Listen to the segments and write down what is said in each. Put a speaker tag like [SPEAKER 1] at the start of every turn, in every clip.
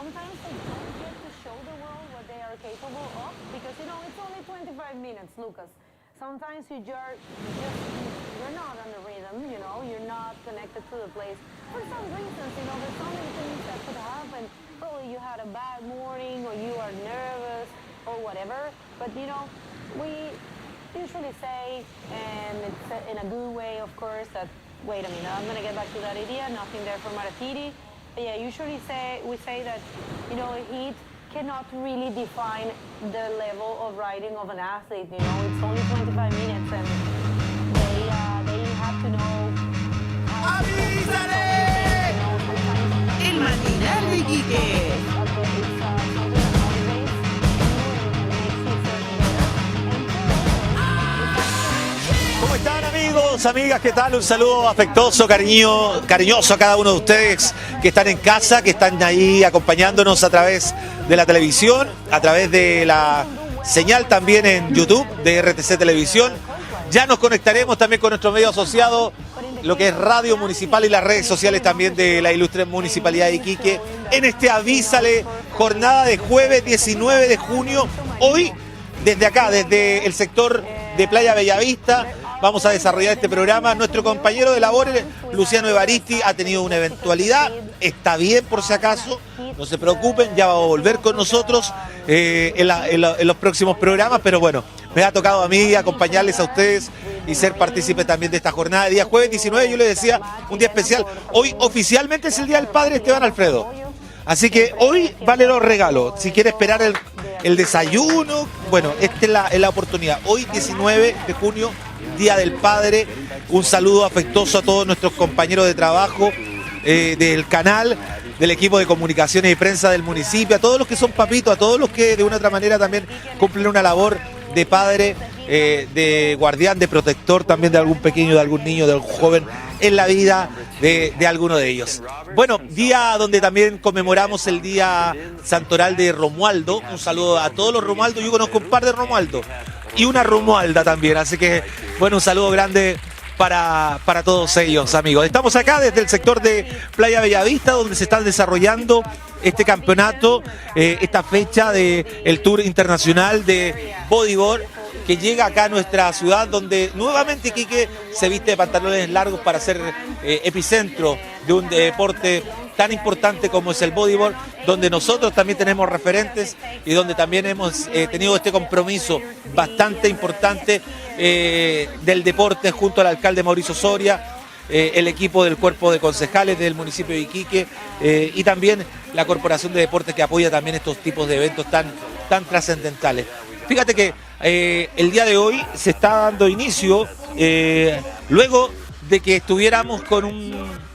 [SPEAKER 1] sometimes they don't get to show the world what they are capable of because, you know, it's only 25 minutes, Lucas. Sometimes you're not on the rhythm, you know, you're not connected to the place. For some reasons, you know, there's so many things that could happen. Probably you had a bad morning or you are nervous or whatever. But, you know, we usually say, and it's in a good way, of course, that, wait a minute, I'm going to get back to that idea, nothing there for Maratiri. But yeah, usually we say that, you know, heat cannot really define the level of riding of an athlete. You know, it's only 25 minutes and they have to know how to
[SPEAKER 2] ¡Avísale! El Matinal de Quique.
[SPEAKER 3] ¿Cómo están, amigos, amigas? ¿Qué tal? Un saludo afectuoso, cariñoso a cada uno de ustedes que están en casa, que están ahí acompañándonos a través de la televisión, a través de la señal también en YouTube de RTC Televisión. Ya nos conectaremos también con nuestro medio asociado, lo que es Radio Municipal y las redes sociales también de la ilustre Municipalidad de Iquique, en este Avísale, jornada de jueves 19 de junio. Hoy, desde acá, desde el sector de Playa Bellavista, vamos a desarrollar este programa. Nuestro compañero de labores, Luciano Evaristi, ha tenido una eventualidad. Está bien, por si acaso. No se preocupen, ya va a volver con nosotros en los próximos programas. Pero bueno, me ha tocado a mí acompañarles a ustedes y ser partícipe también de esta jornada. El día jueves 19, yo les decía, un día especial. Hoy oficialmente es el Día del Padre Esteban Alfredo. Así que hoy vale los regalos. Si quiere esperar el desayuno, bueno, esta es la oportunidad. Hoy 19 de junio, Día del Padre. Un saludo afectuoso a todos nuestros compañeros de trabajo del canal, del equipo de comunicaciones y prensa del municipio, a todos los que son papitos, a todos los que de una u otra manera también cumplen una labor de padre, de guardián, de protector también de algún pequeño, de algún niño, de algún joven en la vida de alguno de ellos. Bueno, día donde también conmemoramos el día santoral de Romualdo. Un saludo a todos los Romualdos. Yo conozco un par de Romualdo y una Romualda también, así que bueno, un saludo grande para todos ellos, amigos. Estamos acá desde el sector de Playa Bellavista, donde se está desarrollando este campeonato, esta fecha del Tour Internacional de Bodyboard, que llega acá a nuestra ciudad, donde nuevamente Iquique se viste de pantalones largos para ser epicentro de un deporte tan importante como es el bodyboard, donde nosotros también tenemos referentes y donde también hemos tenido este compromiso bastante importante del deporte junto al alcalde Mauricio Soria, el equipo del cuerpo de concejales del municipio de Iquique y también la Corporación de Deportes que apoya también estos tipos de eventos tan trascendentales. Fíjate que el día de hoy se está dando inicio luego de que estuviéramos con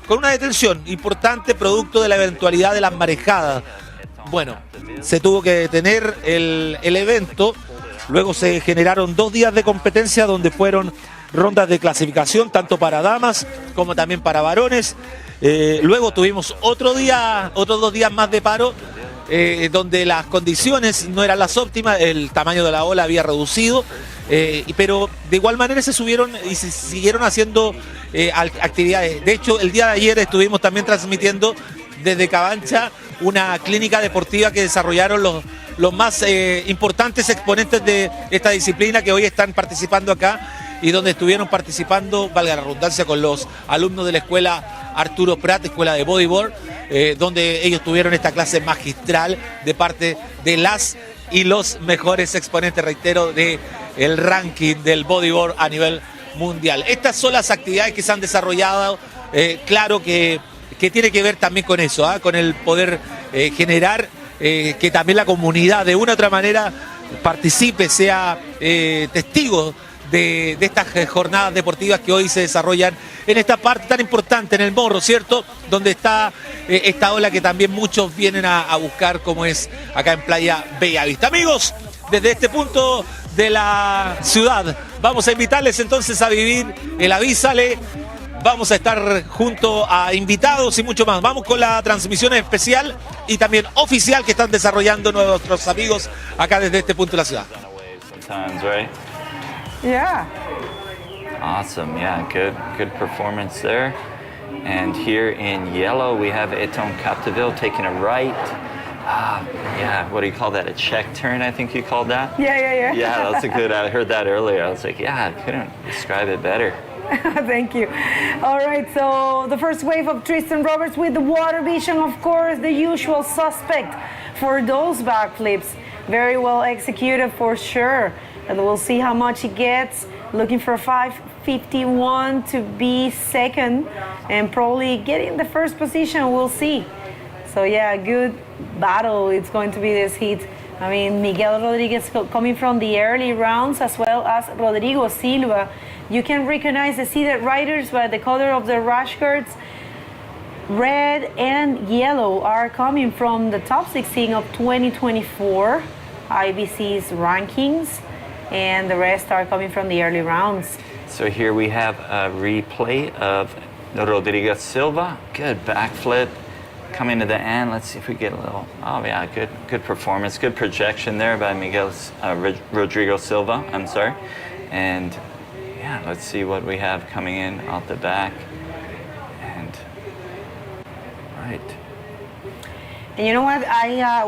[SPEAKER 3] una detención importante producto de la eventualidad de las marejadas. Bueno, se tuvo que detener el evento, luego se generaron 2 días de competencia donde fueron rondas de clasificación tanto para damas como también para varones. Luego tuvimos otros 2 días más de paro, donde las condiciones no eran las óptimas, el tamaño de la ola había reducido, pero de igual manera se subieron y se siguieron haciendo actividades. De hecho, el día de ayer estuvimos también transmitiendo desde Cabancha una clínica deportiva que desarrollaron los más importantes exponentes de esta disciplina que hoy están participando acá y donde estuvieron participando, valga la redundancia, con los alumnos de la escuela Arturo Prat, escuela de bodyboard, donde ellos tuvieron esta clase magistral de parte de las y los mejores exponentes, reitero, del ranking del bodyboard a nivel mundial. Estas son las actividades que se han desarrollado, claro que tiene que ver también con eso, con el poder generar que también la comunidad de una u otra manera participe, sea testigo de estas jornadas deportivas que hoy se desarrollan en esta parte tan importante, en el Morro, ¿cierto? Donde está esta ola que también muchos vienen a buscar, como es acá en Playa Bellavista. Amigos, desde este punto de la ciudad, vamos a invitarles entonces a vivir el Avísale. Vamos a estar junto a invitados y mucho más. Vamos con la transmisión especial y también oficial que están desarrollando nuestros amigos acá desde este punto de la ciudad.
[SPEAKER 1] Yeah.
[SPEAKER 4] Awesome, yeah, good performance there. And here in yellow we have Eton Capdeville taking a right. Yeah, what do you call that? A check turn, I think you called that?
[SPEAKER 1] Yeah.
[SPEAKER 4] Yeah, that's a good, I heard that earlier. I was like, yeah, I couldn't describe it better.
[SPEAKER 1] Thank you. All right, so the first wave of Tristan Roberts with the water vision, of course, the usual suspect for those backflips. Very well executed for sure. And we'll see how much he gets. Looking for 5:51 to be second and probably getting the first position. We'll see. So yeah, good battle it's going to be this heat. I mean, Miguel Rodriguez coming from the early rounds as well as Rodrigo Silva. You can recognize the seated riders by the color of the rash guards. Red and yellow are coming from the top 16 of 2024 IBC's rankings, and the rest are coming from the early rounds.
[SPEAKER 4] So here we have a replay of Rodrigo Silva. Good backflip. Coming to the end, let's see if we get a little, oh yeah, good performance, good projection there by Rodrigo Silva, I'm sorry. And yeah, let's see what we have coming in out the back. And, right.
[SPEAKER 1] And you know what,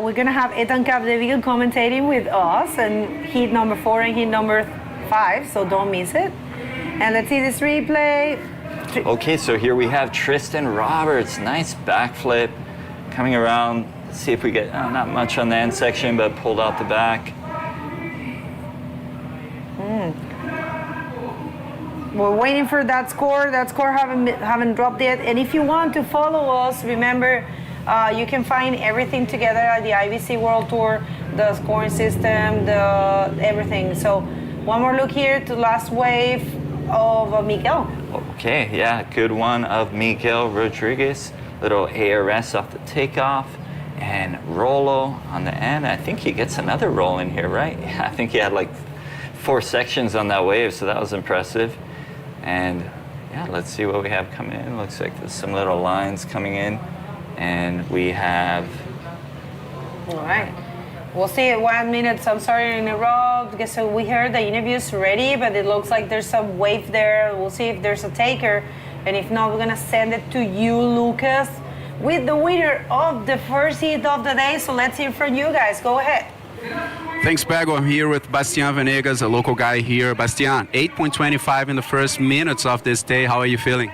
[SPEAKER 1] we're gonna have Ethan Capdeville commentating with us, and heat number 4 and heat number 5, so don't miss it. And let's see this replay.
[SPEAKER 4] Okay, so here we have Tristan Roberts. Nice backflip. Coming around. Let's see if we get not much on the end section, but pulled out the back.
[SPEAKER 1] We're waiting for that score. That score haven't dropped yet. And if you want to follow us, remember you can find everything together at the IBC World Tour, the scoring system, the everything. So one more look here to last wave of Miguel.
[SPEAKER 4] Okay, yeah, good one of Miguel Rodriguez. Little ARS off the takeoff, and Rolo on the end. I think he gets another roll in here, right? I think he had like 4 sections on that wave, so that was impressive. And yeah, let's see what we have coming in. Looks like there's some little lines coming in, and we have.
[SPEAKER 1] All right. We'll see at 1 minute. I'm sorry to interrupt. Because we heard the interview's ready, but it looks like there's some wave there. We'll see if there's a taker. And if not, we're gonna send it to you, Lucas, with the winner of the first heat of the day. So let's hear from you guys. Go ahead.
[SPEAKER 5] Thanks, Pego. I'm here with Bastian Venegas, a local guy here. Bastian, 8.25 in the first minutes of this day. How are you feeling?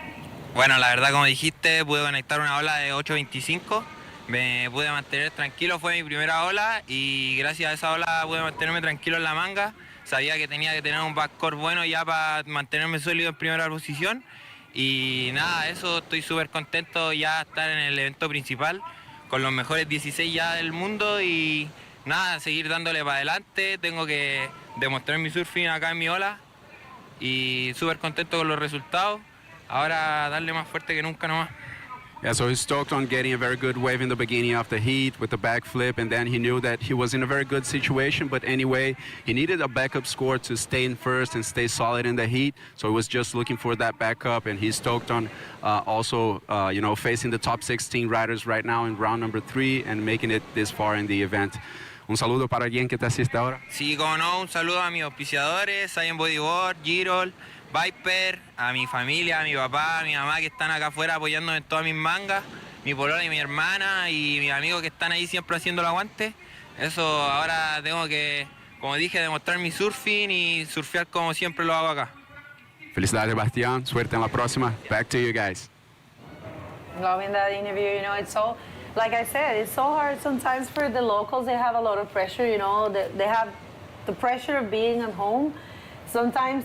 [SPEAKER 6] Bueno, la verdad, como dijiste, pude conectar una ola de 8.25. Me pude mantener tranquilo, fue mi primera ola y gracias a esa ola pude mantenerme tranquilo en la manga. Sabía que tenía que tener un backcourt bueno ya para mantenerme sólido en primera posición. Y nada, eso, estoy súper contento ya estar en el evento principal con los mejores 16 ya del mundo y nada, seguir dándole para adelante. Tengo que demostrar mi surfing acá en mi ola y súper contento con los resultados. Ahora darle más fuerte que nunca nomás.
[SPEAKER 5] Yeah, so he's stoked on getting a very good wave in the beginning of the heat with the backflip, and then he knew that he was in a very good situation, but anyway, he needed a backup score to stay in first and stay solid in the heat, so he was just looking for that backup, and he's stoked on also, facing the top 16 riders right now in round number 3 and making it this far in the event. Un saludo para alguien que te asiste ahora.
[SPEAKER 6] Sí, como no, un saludo a mis auspiciadores, Science Bodyboard, Girol, Viper, a mi familia, a mi papá, a mi mamá que están acá afuera apoyándome en todas mis mangas, mi polola y mi hermana y mis amigos que están ahí siempre haciendo el aguante. Eso ahora tengo que, como dije, demostrar mi surfing y surfear como siempre lo hago acá.
[SPEAKER 5] Felicidades, Bastián. Suerte en la próxima. Back to you guys.
[SPEAKER 1] Loving that interview. It's so, like I said, it's so hard sometimes for the locals. They have a lot of pressure, they have the pressure of being at home. Sometimes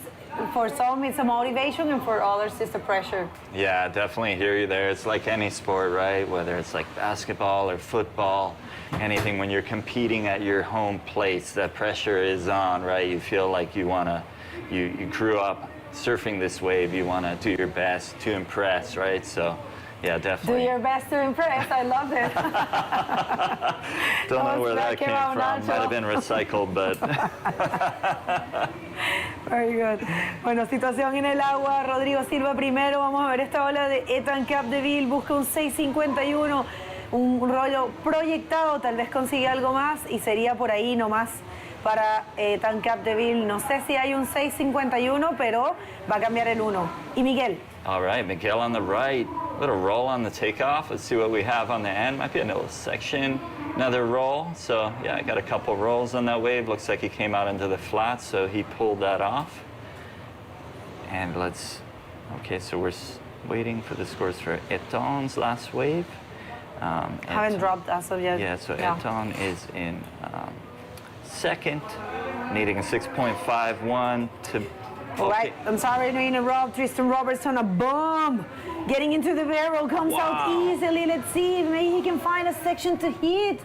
[SPEAKER 1] for some it's a motivation, and for others it's a pressure.
[SPEAKER 4] Yeah, definitely hear you there. It's like any sport, right? Whether it's like basketball or football, anything, when you're competing at your home place, that pressure is on, right? You feel like you grew up surfing this wave, you want to do your best to impress, right? So yeah, definitely.
[SPEAKER 1] Do your best to impress. I love it.
[SPEAKER 4] Don't know where that came from. Might have been recycled, but.
[SPEAKER 1] Very good. Bueno, situación en el agua. Rodrigo Silva primero. Vamos a ver esta ola de Ethan Capdeville. Busca un 6.51. Un rollo proyectado. Tal vez consigue algo más y sería por ahí nomás para Ethan Capdeville. No sé si hay un 6.51, pero va a cambiar el 1. Y Miguel.
[SPEAKER 4] All right, Miguel on the right. little roll on the takeoff. Let's see what we have on the end. Might be a little section, another roll. So yeah, I got a couple rolls on that wave. Looks like he came out into the flat, so he pulled that off. And okay, so we're waiting for the scores for Eton's last wave.
[SPEAKER 1] Haven't dropped as of yet.
[SPEAKER 4] Yeah, so Eton is in second, needing a 6.51 to...
[SPEAKER 1] All right, I'm sorry to interrupt. Tristan Roberts on a boom. Getting into the barrel, comes out easily. Let's see if maybe he can find a section to hit.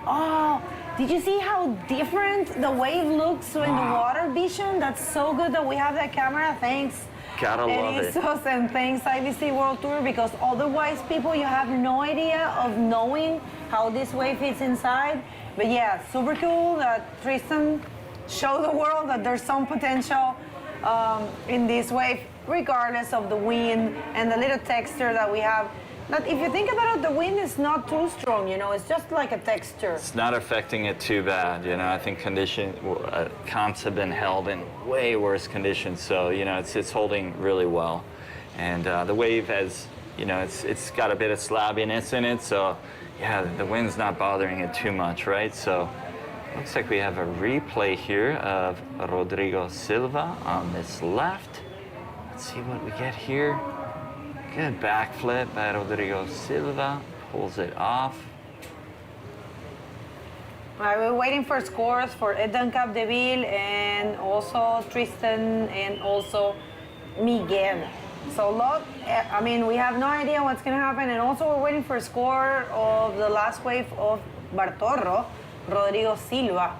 [SPEAKER 1] Oh, did you see how different the wave looks in the water vision? That's so good that we have that camera. Thanks.
[SPEAKER 4] Gotta love it.
[SPEAKER 1] And thanks IBC World Tour, because otherwise, people, you have no idea of knowing how this wave fits inside. But yeah, super cool that Tristan showed the world that there's some potential in this wave, regardless of the wind and the little texture that we have. But if you think about it, the wind is not too strong, you know, it's just like a texture.
[SPEAKER 4] It's not affecting it too bad, you know. I think comps have been held in way worse conditions, so, you know, it's holding really well. And the wave has, you know, it's got a bit of slabbiness in it, so, yeah, the wind's not bothering it too much, right? So, looks like we have a replay here of Rodrigo Silva on this left. Let's see what we get here. Good backflip by Rodrigo Silva, pulls it off.
[SPEAKER 1] All right, we're waiting for scores for Eton Capdeville and also Tristan and also Miguel. So look, I mean, we have no idea what's gonna happen, and also we're waiting for a score of the last wave of Bartorro, Rodrigo Silva.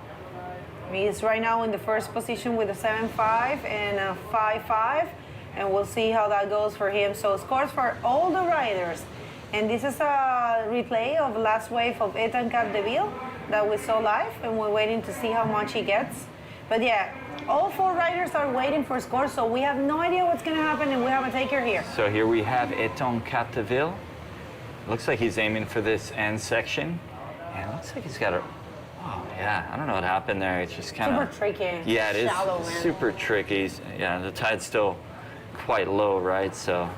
[SPEAKER 1] He's right now in the first position with a 7.5 and a 5.5. And we'll see how that goes for him. So scores for all the riders. And this is a replay of the last wave of Eton Capdeville that we saw live, and we're waiting to see how much he gets. But yeah, all 4 riders are waiting for scores, so we have no idea what's gonna happen, and we have a taker here.
[SPEAKER 4] So here we have Eton Capdeville. Looks like he's aiming for this end section. And it looks like he's got a, oh yeah, I don't know what happened there. It's just kind of...
[SPEAKER 1] Super tricky.
[SPEAKER 4] Yeah, it is
[SPEAKER 1] shallow, man.
[SPEAKER 4] Super tricky. Yeah, the tide's still quite low, right? So,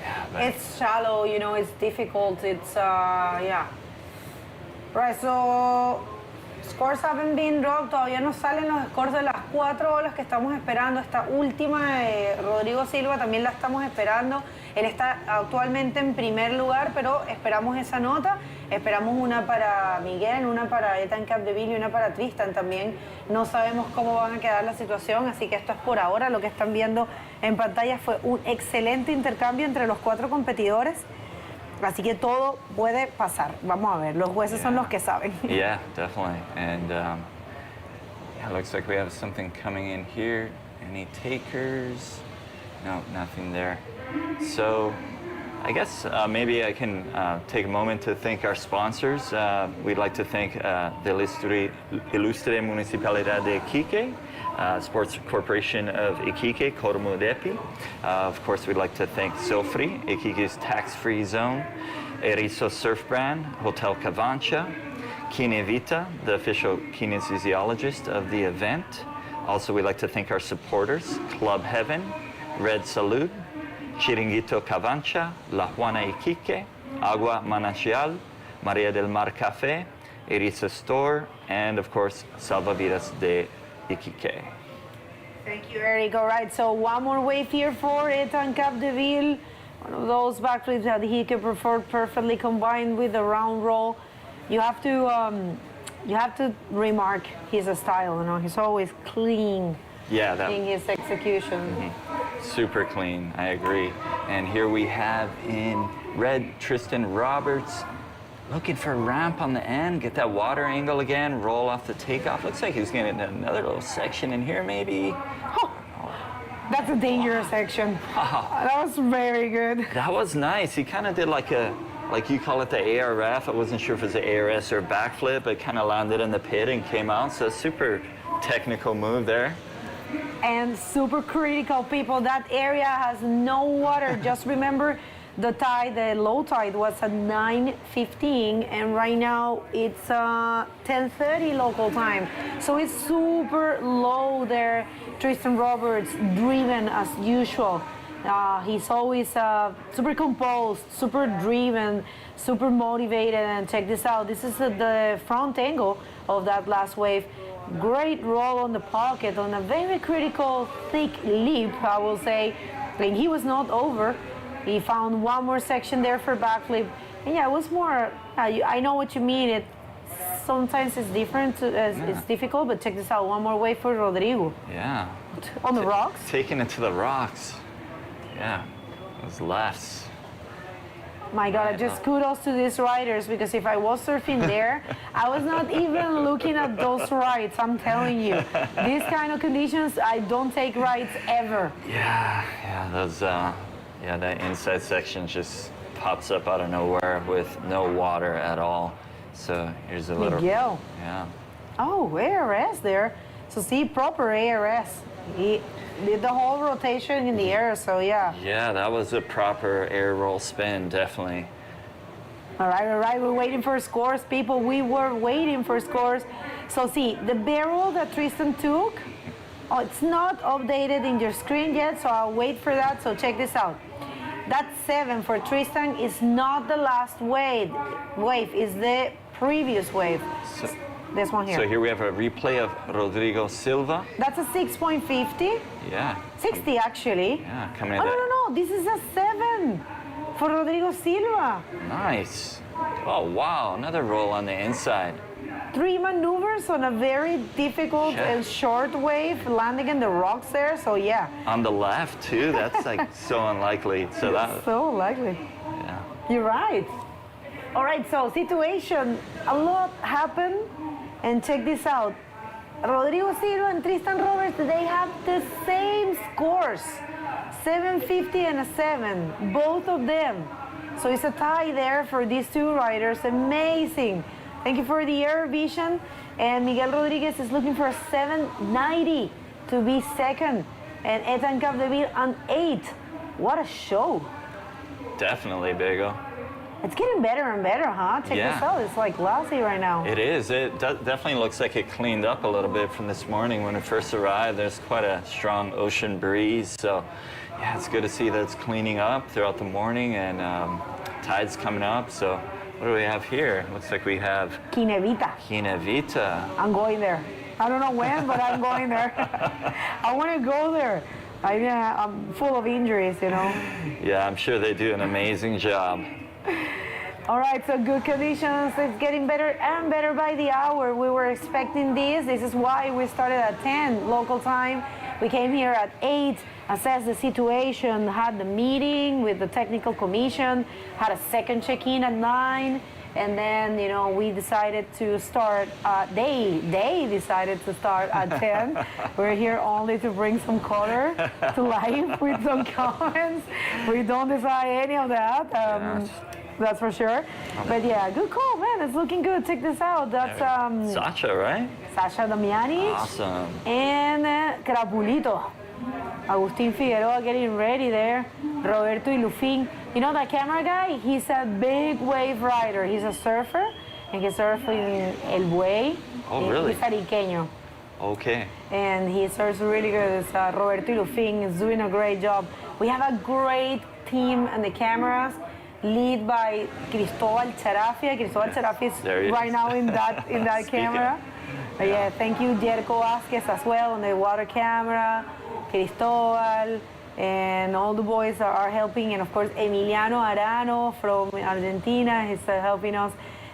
[SPEAKER 4] yeah. But
[SPEAKER 1] it's shallow, you know, it's difficult. It's, yeah. Right, so scores haven't been dropped. Todavía no salen los scores de las 4 olas que estamos esperando. Esta última de Rodrigo Silva también la estamos esperando. Él está actualmente en primer lugar, pero esperamos esa nota. Esperamos una para Miguel, una para Eton Capdeville y una para Tristan también. No sabemos cómo van a quedar la situación, así que esto es por ahora. Lo que están viendo en pantalla fue un excelente intercambio entre los 4 competidores. Así que todo puede pasar. Vamos a ver, los jueces son los que saben.
[SPEAKER 4] Yeah, definitely. And yeah, looks like we have something coming in here. Any takers? No, nothing there. So I guess maybe I can take a moment to thank our sponsors. We'd like to thank the Ilustre Municipalidad de Iquique, Sports Corporation of Iquique, Cormudepi. Of course, we'd like to thank Sofri, Iquique's tax-free zone, Erizo Surf Brand, Hotel Cavancha, Kinevita, the official kinesiologist of the event. Also, we'd like to thank our supporters, Club Heaven, Red Salud, Chiringuito Cavancha, La Juana Iquique, Agua Manantial, Maria del Mar Café, Eriza Store, and of course, Salvavidas de Iquique.
[SPEAKER 1] Thank you, Eric. All right, so one more wave here for Eton Capdeville. One of those backflips that he can perform perfectly combined with the round roll. You have to remark his style, you know, he's always clean.
[SPEAKER 4] Yeah,
[SPEAKER 1] in his execution.
[SPEAKER 4] Super clean, I agree. And here we have in red Tristan Roberts, looking for a ramp on the end, get that water angle again, roll off the takeoff. Looks like he's getting another little section in here maybe.
[SPEAKER 1] Oh, that's a dangerous section. That was very good.
[SPEAKER 4] That was nice. He kind of did like you call it the ARF. I wasn't sure if it was the ARS or backflip. It kind of landed in the pit and came out. So super technical move there.
[SPEAKER 1] And super critical, people. That area has no water. Just remember the tide, the low tide was at 9:15, and right now it's 10:30 local time. So it's super low there. Tristan Roberts driven as usual. He's always super composed, super driven, super motivated. And check this out. This is the front angle of that last wave. Great roll on the pocket on a very critical thick leap, I will say. And he was not over. He found one more section there for backflip. And yeah, it was more, I know what you mean. Sometimes it's different, it's difficult, but check this out. One more wave for Rodrigo.
[SPEAKER 4] Yeah.
[SPEAKER 1] On the rocks?
[SPEAKER 4] Taking it to the rocks. Yeah, it was less.
[SPEAKER 1] My God, just kudos to these riders, because if I was surfing there, I was not even looking at those rides, I'm telling you. These kind of conditions, I don't take rides ever.
[SPEAKER 4] Yeah, those, that inside section just pops up out of nowhere with no water at all. So here's a little...
[SPEAKER 1] Miguel.
[SPEAKER 4] Yeah.
[SPEAKER 1] Oh, ARS there. So see, proper ARS. He did the whole rotation in the air, so yeah.
[SPEAKER 4] Yeah, that was a proper air roll spin, definitely.
[SPEAKER 1] All right, we're waiting for scores, people. We were waiting for scores. So see, the barrel that Tristan took, it's not updated in your screen yet, so I'll wait for that. So check this out. That 7 for Tristan is not the last wave, is the previous wave.
[SPEAKER 4] So,
[SPEAKER 1] this one here.
[SPEAKER 4] So here we have a replay of Rodrigo Silva.
[SPEAKER 1] That's a 6.50.
[SPEAKER 4] Yeah.
[SPEAKER 1] 60 actually.
[SPEAKER 4] Yeah, coming in.
[SPEAKER 1] Oh, no, this is a 7 for Rodrigo Silva.
[SPEAKER 4] Nice. Oh, wow, another roll on the inside.
[SPEAKER 1] 3 maneuvers on a very difficult and short wave, landing in the rocks there, so yeah.
[SPEAKER 4] On the left too, that's like so unlikely. So that.
[SPEAKER 1] So unlikely.
[SPEAKER 4] Yeah.
[SPEAKER 1] You're right. All right, so situation, a lot happened, and check this out. Rodrigo Silva and Tristan Roberts, they have the same scores, 750 and a 7, both of them. So it's a tie there for these two riders, amazing. Thank you for the air vision. And Miguel Rodriguez is looking for a 790 to be second. And Ethan Capdeville an 8. What a show.
[SPEAKER 4] Definitely, Bego.
[SPEAKER 1] It's getting better and better, huh? Check this out. It's like glassy right now.
[SPEAKER 4] It is. It definitely looks like it cleaned up a little bit from this morning when it first arrived. There's quite a strong ocean breeze. So, yeah, it's good to see that it's cleaning up throughout the morning, and tide's coming up. So, what do we have here? Looks like we have Quinevita.
[SPEAKER 1] I'm going there. I don't know when, but I'm going there. I want to go there. I'm full of injuries, you know.
[SPEAKER 4] Yeah, I'm sure they do an amazing job.
[SPEAKER 1] All right, so good conditions. It's getting better and better by the hour. We were expecting this. This is why we started at 10 local time. We came here at 8, assessed the situation, had the meeting with the technical commission, had a second check-in at 9, and then, you know, we decided to start, they decided to start at 10. We're here only to bring some color to life with some comments. We don't decide any of that. That's for sure. But yeah, good call, man. It's looking good. Check this out. That's
[SPEAKER 4] Sacha, right?
[SPEAKER 1] Sacha Damiani.
[SPEAKER 4] Awesome.
[SPEAKER 1] And Crapulito. Agustín Figueroa getting ready there. Roberto Ilufin. You know that camera guy? He's a big wave rider. He's a surfer, and he's surfing El Buey.
[SPEAKER 4] Oh, really?
[SPEAKER 1] He's ariqueño.
[SPEAKER 4] Okay.
[SPEAKER 1] And he surfs really good. It's, Roberto Ilufin is doing a great job. We have a great team on the cameras, lead by Cristobal Charafia. Cristobal Charafia is right now in that camera. Yeah, thank you, Jerko Vasquez as well on the water camera, Cristobal, and all the boys are helping. And of course, Emiliano Arano from Argentina is helping us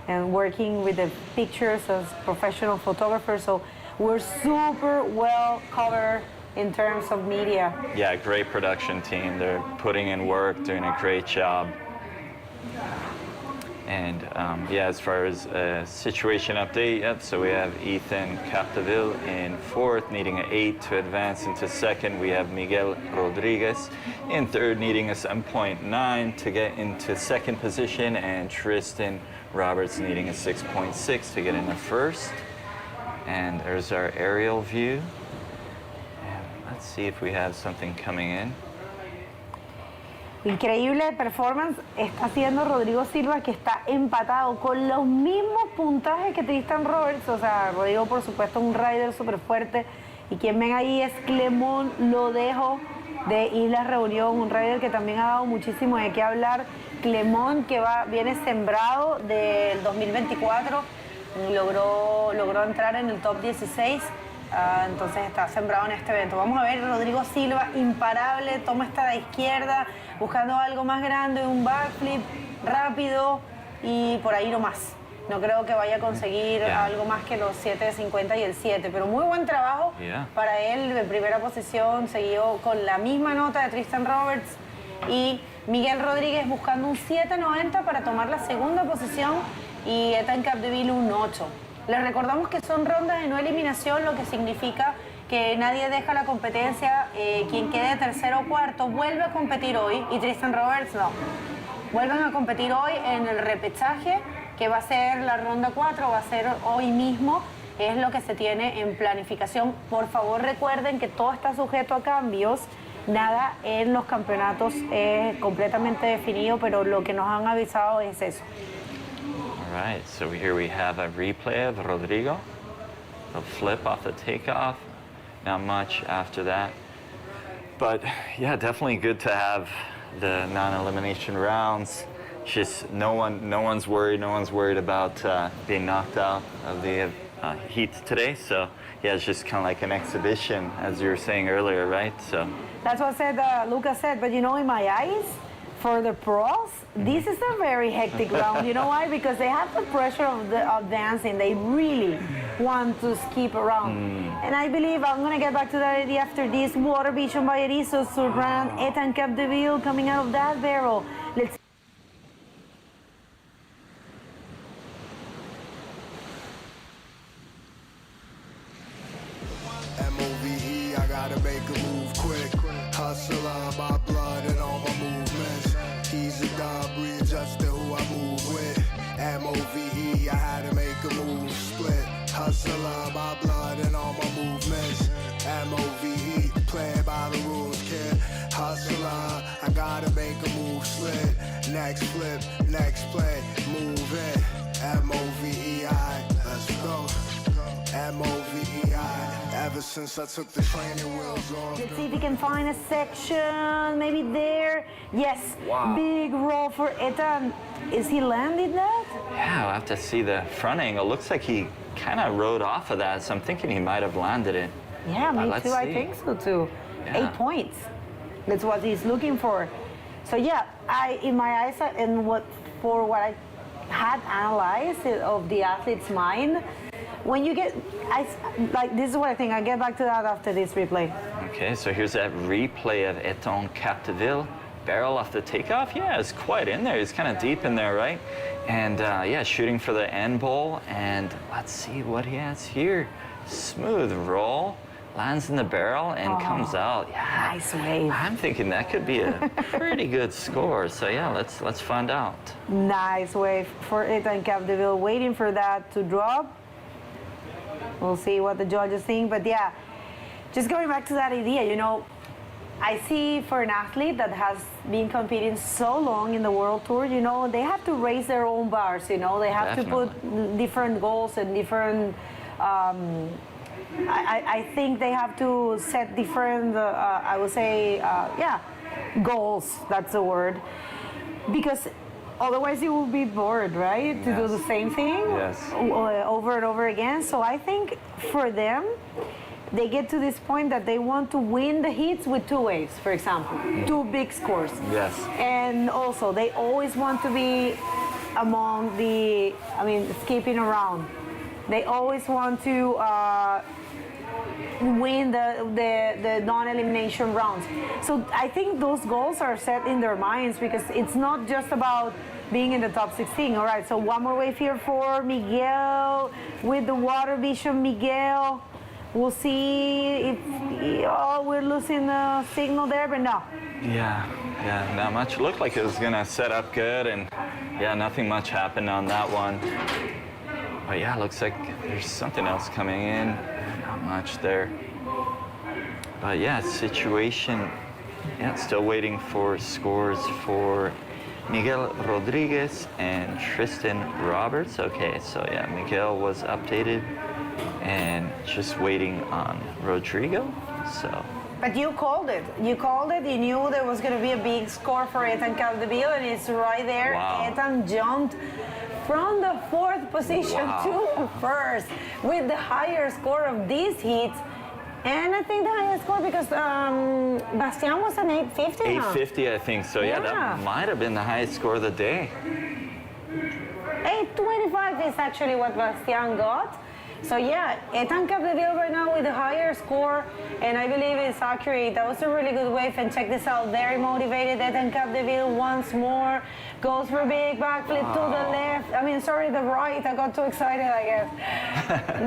[SPEAKER 1] and working with the pictures as professional photographers. So we're super well covered in terms of media.
[SPEAKER 4] Yeah, great production team. They're putting in work, doing a great job. And yeah, as far as situation update, so we have Ethan Capdeville in 4th, needing an 8 to advance into 2nd. We have Miguel Rodriguez in 3rd, needing a 7.9 to get into 2nd position, and Tristan Roberts needing a 6.6 to get into 1st. And there's our aerial view. And let's see if we have something coming in.
[SPEAKER 1] Increíble performance está haciendo Rodrigo Silva, que está empatado con los mismos puntajes que Tristan Roberts. O sea, Rodrigo, por supuesto, un rider súper fuerte. Y quien ven ahí es Clemón Lodejo de Isla Reunión, un rider que también ha dado muchísimo de qué hablar. Clemón, que viene sembrado del 2024, logró entrar en el top 16. Entonces está sembrado en este evento. Vamos a ver, Rodrigo Silva, imparable, toma esta de izquierda, buscando algo más grande, un backflip rápido y por ahí nomás. No creo que vaya a conseguir algo más que los 7.50 y el 7, pero muy buen trabajo para él, en primera posición, seguido con la misma nota de Tristan Roberts y Miguel Rodríguez buscando un 7.90 para tomar la segunda posición y Ethan Capdeville un 8. Les recordamos que son rondas de no eliminación, lo que significa que nadie deja la competencia. Quien quede tercero o cuarto vuelve a competir hoy y Tristan Roberts no. Vuelven a competir hoy en el repechaje, que va a ser la ronda 4, va a ser hoy mismo. Es lo que se tiene en planificación. Por favor, recuerden que todo está sujeto a cambios. Nada en los campeonatos es completamente definido, pero lo que nos han avisado es eso.
[SPEAKER 4] All right, so here we have a replay of Rodrigo. A flip off the takeoff. Not much after that. But yeah, definitely good to have the non-elimination rounds. Just no one's worried. No one's worried about being knocked out of the heat today. So yeah, it's just kind of like an exhibition, as you were saying earlier, right? So
[SPEAKER 1] that's what Lucas said. But you know, in my eyes, for the pros, this is a very hectic round. You know why? Because they have the pressure of dancing. They really want to skip around. And I believe I'm going to get back to that idea after this. Water vision by Erizo Surbrand, Ethan Capdeville coming out of that barrel. Let's
[SPEAKER 7] MOVE, I gotta make a move quick. Hustle on my blood and all my movements. He's a dub, readjusting who I move with. MOVE, I had to make a move split. Hustle on my blood and all my movements. MOVE, playing by the rules, kid. Hustle on, I gotta make a move split. Next flip, next play, move in. MOVEI, let's go. MOVEI, ever since I took the training wheels off.
[SPEAKER 1] Let's see if we can find a section, maybe there. Yes, big roll for Ethan. Is he landing that?
[SPEAKER 4] yeah, I'll have to see the front angle. Looks like he kind of rode off of that, so I'm thinking he might have landed it.
[SPEAKER 1] Yeah, me
[SPEAKER 4] let's
[SPEAKER 1] too, I
[SPEAKER 4] see.
[SPEAKER 1] think so too.
[SPEAKER 4] Yeah.
[SPEAKER 1] 8 points. That's what he's looking for. So yeah, in my eyes, and what I had analyzed of the athlete's mind, when you get, this is what I think. I'll get back to that after this replay.
[SPEAKER 4] Okay, so here's that replay of Eton Capdeville. Barrel off the takeoff. Yeah, it's quite in there. It's kind of deep in there, right? And yeah, shooting for the end bowl. And let's see what he has here. Smooth roll. Lands in the barrel and comes out. Yeah,
[SPEAKER 1] Nice wave.
[SPEAKER 4] I'm thinking that could be a pretty good score. So yeah, let's find out.
[SPEAKER 1] Nice wave for Ethan Capdeville, waiting for that to drop. We'll see what the judges think, but yeah, just going back to that idea, you know, I see for an athlete that has been competing so long in the World Tour, you know, they have to raise their own bars, you know, they have
[SPEAKER 4] Definitely.
[SPEAKER 1] to put different goals and different, I think they have to set different, I would say, goals, that's the word, because otherwise you will be bored, right? To do the same thing over and over again. So I think for them, they get to this point that they want to win the heats with 2 waves, for example, 2 big scores.
[SPEAKER 4] Yes.
[SPEAKER 1] And also, they always want to be among skipping around. They always want to win the non-elimination rounds. So I think those goals are set in their minds because it's not just about being in the top 16. All right, so one more wave here for Miguel with the water vision. Miguel, we'll see if we're losing the signal there, but no.
[SPEAKER 4] Yeah, not much. Looked like it was gonna set up good, and yeah, nothing much happened on that one. But yeah, looks like there's something else coming in. Not much there. But yeah, situation, still waiting for scores for Miguel Rodriguez and Tristan Roberts. Okay, so yeah, Miguel was updated and just waiting on Rodrigo. So
[SPEAKER 1] But you called it. You called it. You knew there was going to be a big score for Ethan Capdeville, and it's right there.
[SPEAKER 4] Wow.
[SPEAKER 1] Ethan jumped from the 4th position to the 1st with the higher score of these heats. And I think the highest score because Bastian was an 850.
[SPEAKER 4] 850, I think. So yeah, that might have been the highest score of the day.
[SPEAKER 1] 825 is actually what Bastian got. So yeah, Ethan Capdeville right now with a higher score, and I believe it's accurate. That was a really good wave, and check this out. Very motivated. Ethan Capdeville once more goes for a big backflip to the left. I mean, sorry, the right. I got too excited, I guess.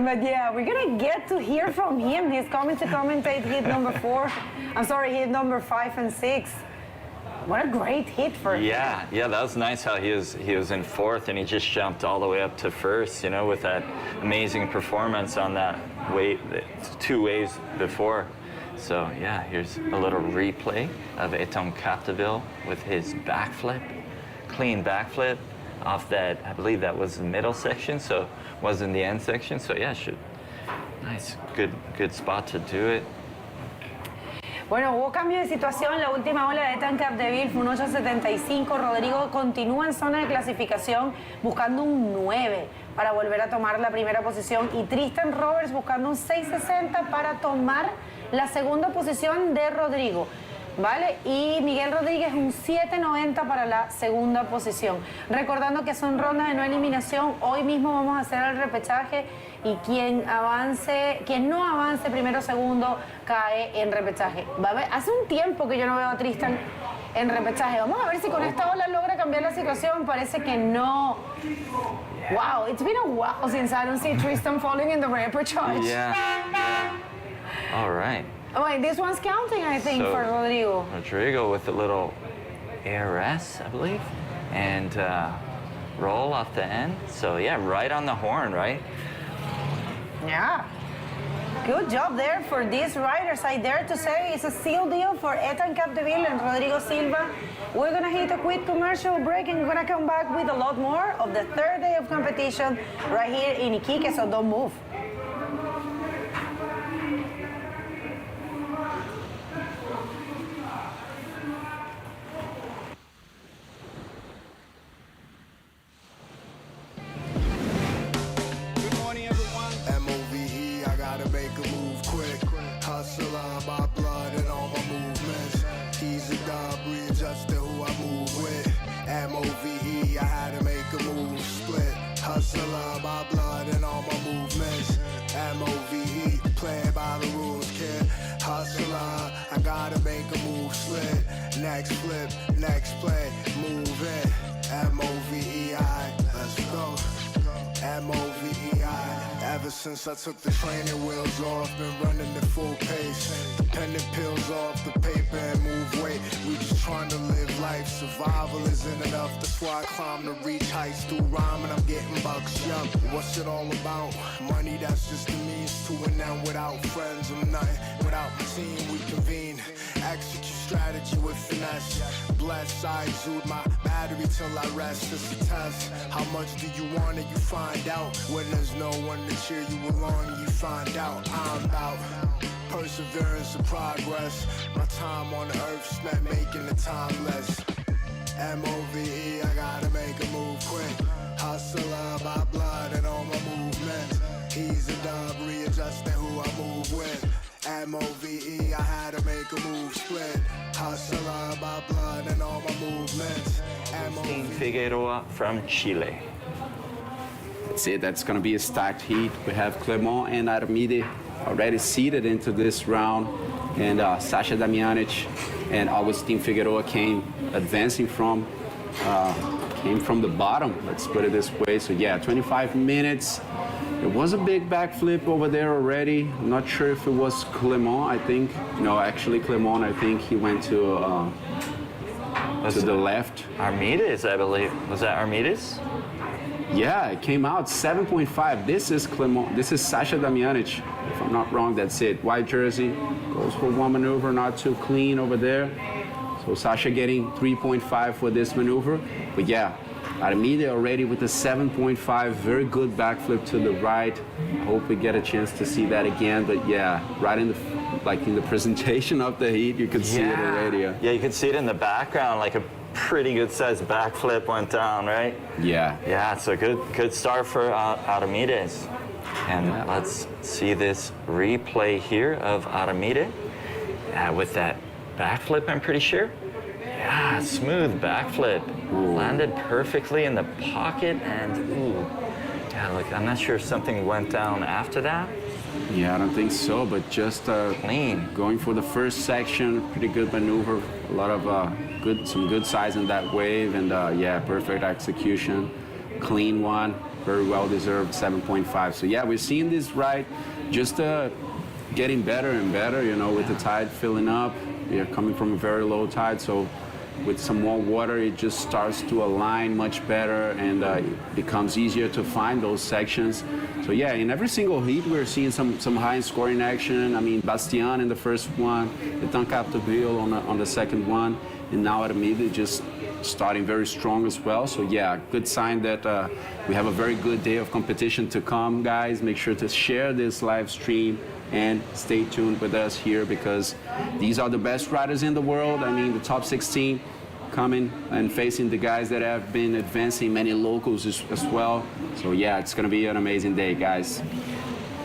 [SPEAKER 1] But yeah, we're gonna get to hear from him. He's coming to commentate hit number 4. I'm sorry, hit number 5 and 6. What a great hit for him.
[SPEAKER 4] Yeah, that was nice how he was in 4th and he just jumped all the way up to 1st, you know, with that amazing performance on that wave, 2 waves before. So yeah, here's a little replay of Ethan Capdeville with his backflip, clean backflip off that, I believe that was the middle section, so wasn't the end section. So yeah, nice, good spot to do it.
[SPEAKER 1] Bueno, hubo cambio de situación. La última ola de Ethan Capdeville fue un 8.75. Rodrigo continúa en zona de clasificación buscando un 9 para volver a tomar la primera posición. Y Tristan Roberts buscando un 6.60 para tomar la segunda posición de Rodrigo. ¿Vale? Y Miguel Rodríguez un 7.90 para la segunda posición. Recordando que son rondas de no eliminación. Hoy mismo vamos a hacer el repechaje y quien no avance primero o segundo cae en repechaje. Hace un tiempo que yo no veo a Tristan en repechaje. Vamos a ver si con esta ola logra cambiar la situación. Parece que no. Wow, it's been a while since I don't see Tristan falling in the repechage.
[SPEAKER 4] Yeah. All right.
[SPEAKER 1] Oh, wait, this one's counting, I think, so, for Rodrigo.
[SPEAKER 4] Rodrigo with a little ARS, I believe, and roll off the end. So yeah, right on the horn, right?
[SPEAKER 1] Yeah. Good job there for these riders. I dare to say it's a seal deal for Ethan Capdeville and Rodrigo Silva. We're going to hit a quick commercial break and we're going to come back with a lot more of the 3rd day of competition right here in Iquique, so don't move.
[SPEAKER 7] My blood and all my movements. He's a god, readjusted who I move with. MOVE, I had to make a move split. Hustler, my blood and all my movements. MOVE, playing by the rules, kid. Hustler, I gotta make a move split. Next flip, next play, move in. MOVEI, let's go. MOVEI. Ever since I took the training wheels off, been running at full pace. Dependent pills off the paper and move weight. We just trying to live life. Survival isn't enough. That's why I climb to reach heights through rhyming. I'm getting bucks, yup. What's it all about? Money, that's just the means to an end. Without friends, I'm nothing. Without my team, we convene. Execute strategy with finesse. Bless, I exude my battery till I rest. It's a test. How much do you want it? You find out. When there's no one to cheer you along, you find out. I'm out. Perseverance and progress. My time on the earth spent making the timeless. MOVE, I gotta make a move quick. Hustler, my blood and all my movements. He's a dub, readjusting who I move with. MOVE, I had to make a move split. Hustler, my blood and all my movements.
[SPEAKER 4] Team Figueroa from Chile.
[SPEAKER 5] That's it. That's going to be a stacked heat. We have Clement and Armide already seeded into this round, and Sasha Damianic and Agustin Figueroa came advancing from the bottom. Let's put it this way. So yeah, 25 minutes. It was a big backflip over there already. I'm not sure if it was Clement. I think no, actually Clement. I think he went to the left.
[SPEAKER 4] Armides, I believe. Was that Armides?
[SPEAKER 5] Yeah, it came out 7.5. This is Clement. This is Sasha Damianic. If I'm not wrong, that's it. White jersey, goes for one maneuver, not too clean over there. So Sasha getting 3.5 for this maneuver. But yeah, Armide already with a 7.5, very good backflip to the right. I hope we get a chance to see that again. But yeah, right in the presentation of the heat, you could see it already.
[SPEAKER 4] Yeah, you could see it in the background, like a pretty good sized backflip went down, right?
[SPEAKER 5] Yeah.
[SPEAKER 4] Yeah, it's a good start for Aramides. And let's see this replay here of Aramide with that backflip, I'm pretty sure. Yeah, smooth backflip. Landed perfectly in the pocket and yeah, look, I'm not sure if something went down after that.
[SPEAKER 5] Yeah, I don't think so, but just
[SPEAKER 4] clean.
[SPEAKER 5] Going for the first section, pretty good maneuver. A lot of some good size in that wave, and yeah, perfect execution. Clean one, very well deserved, 7.5. So yeah, we're seeing this ride just getting better and better, you know, with the tide filling up. We are coming from a very low tide, so with some more water, it just starts to align much better, and it becomes easier to find those sections. So yeah, in every single heat, we're seeing some high scoring action. I mean, Bastian in the first one, Etan Capdeville on the second one, and now Armide just starting very strong as well. So yeah, good sign that we have a very good day of competition to come, guys. Make sure to share this live stream and stay tuned with us here, because these are the best riders in the world. I mean, the top 16 coming and facing the guys that have been advancing, many locals as well. So yeah, it's gonna be an amazing day, guys.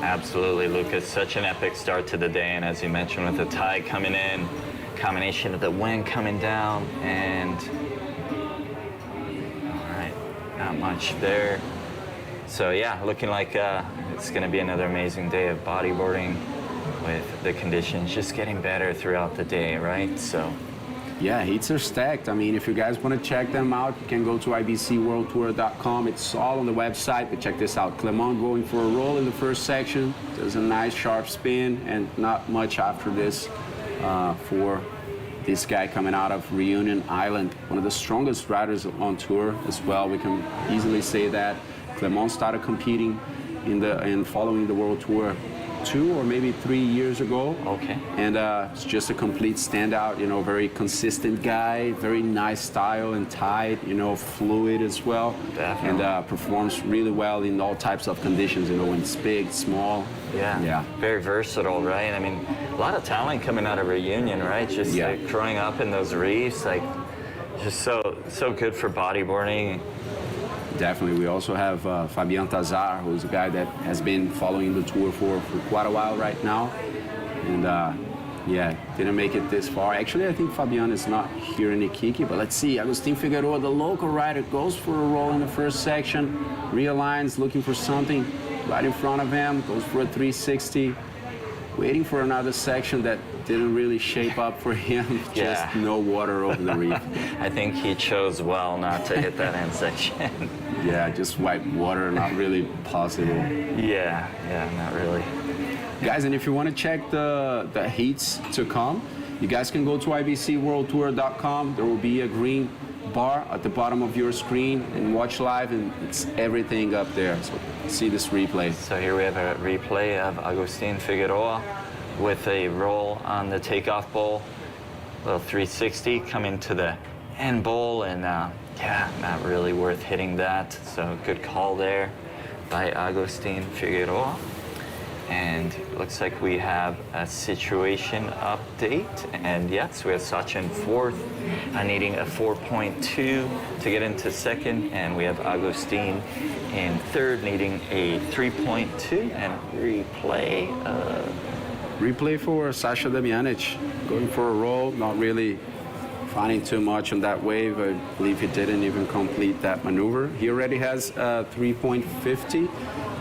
[SPEAKER 4] Absolutely, Lucas. Such an epic start to the day, and as you mentioned, with the tide coming in, combination of the wind coming down, and all right, not much there. So yeah, looking like it's going to be another amazing day of bodyboarding, with the conditions just getting better throughout the day, right? So
[SPEAKER 5] yeah, heats are stacked. I mean, if you guys want to check them out, you can go to ibcworldtour.com. It's all on the website, but check this out. Clement going for a roll in the first section. Does a nice sharp spin, and not much after this for this guy coming out of Reunion Island. One of the strongest riders on tour as well. We can easily say that. Clement started competing in following the World Tour 2 or maybe 3 years ago.
[SPEAKER 4] Okay.
[SPEAKER 5] And it's just a complete standout, you know, very consistent guy, very nice style and tight, you know, fluid as well.
[SPEAKER 4] Definitely.
[SPEAKER 5] And performs really well in all types of conditions, you know, when it's big, small.
[SPEAKER 4] Yeah. Very versatile, right? I mean, a lot of talent coming out of Reunion, right? Just like growing up in those reefs, like just so good for bodyboarding.
[SPEAKER 5] Definitely. We also have Fabian Tazar, who's a guy that has been following the tour for quite a while right now. And yeah, didn't make it this far. Actually, I think Fabian is not here in Iquique, but let's see. Agustin Figueroa, the local rider, goes for a roll in the first section, realigns, looking for something right in front of him, goes for a 360, waiting for another section that didn't really shape up for him. Just no water over the reef.
[SPEAKER 4] I think he chose well not to hit that end section.
[SPEAKER 5] Yeah, just white water, not really possible.
[SPEAKER 4] Yeah, not really.
[SPEAKER 5] Guys, and if you want to check the heats to come, you guys can go to ibcworldtour.com. There will be a green bar at the bottom of your screen, and watch live, and it's everything up there. So see this replay.
[SPEAKER 4] So here we have a replay of Agustin Figueroa with a roll on the takeoff bowl, little 360 coming to the end bowl, and yeah, not really worth hitting that. So good call there by Agustin Figueroa. And looks like we have a situation update. And yes, we have Sachin fourth, needing a 4.2 to get into second. And we have Agustin in third, needing a 3.2. And
[SPEAKER 5] replay for Sasha Damjanic, going for a roll, not really finding too much on that wave. I believe he didn't even complete that maneuver. He already has 3.50.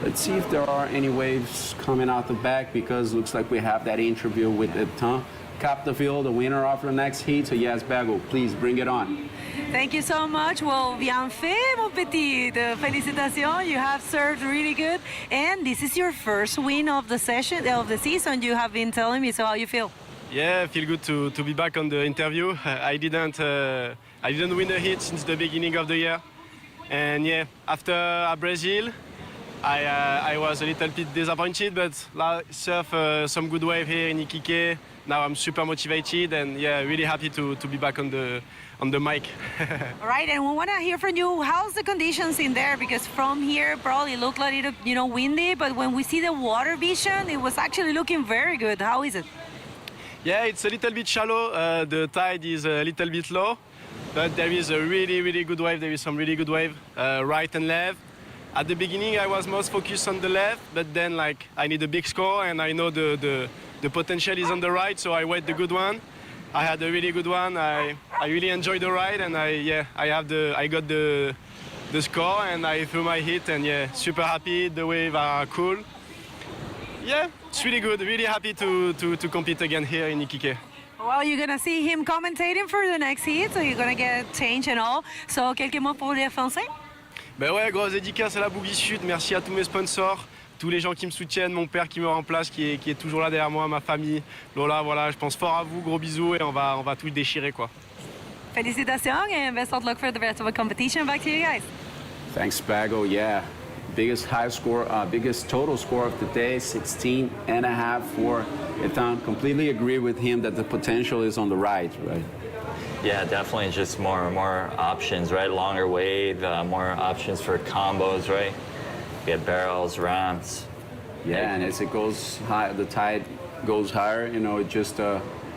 [SPEAKER 5] Let's see if there are any waves coming out the back, because looks like we have that interview with Etan Capdeville, the winner of the next heat. So yes, Bago, please bring it on.
[SPEAKER 8] Thank you so much. Well, bien fait, mon petit. Félicitations. You have served really good. And this is your first win of the season, you have been telling me. So how you feel?
[SPEAKER 9] Yeah, I feel good to be back on the interview. I didn't win a heat since the beginning of the year. And yeah, after Brazil, I was a little bit disappointed, but surf some good wave here in Iquique. Now I'm super motivated and yeah, really happy to be back on the mic.
[SPEAKER 8] All right, and we want to hear from you. How's the conditions in there? Because from here, probably looked like it, windy, but when we see the water vision, it was actually looking very good. How is it?
[SPEAKER 9] Yeah, it's a little bit shallow. The tide is a little bit low, but there is a really, really good wave. There is some really good wave, right and left. At the beginning, I was most focused on the left, but then I need a big score, and I know the potential is on the right, so I wait the good one. I had a really good one. I really enjoyed the ride, and I got the score, and I threw my hit, and yeah, super happy. The wave are cool. Yeah, it's really good. Really happy to compete again here in Iquique.
[SPEAKER 8] Well, you're going to see him commentating for the next heat, so you're going to get change and all. So, quelques mots pour les Français?
[SPEAKER 9] Ben ouais, grosse dédicace à la Boogie Sud. Merci à tous mes sponsors, tous les gens qui me soutiennent, mon père qui me remplace, qui est toujours là derrière moi, ma famille. Lola, voilà, je pense fort à vous, gros bisous et on va tout déchirer quoi.
[SPEAKER 8] Félicitations and best of luck for the rest of the competition. Back to you guys.
[SPEAKER 5] Thanks, Bago. Yeah, biggest total score of the day, 16.5 for Ethan. Completely agree with him that the potential is on the right.
[SPEAKER 4] Yeah, definitely just more options, right? Longer wave, more options for combos, right? Get barrels, ramps.
[SPEAKER 5] Yeah, and as it goes high, the tide goes higher, it just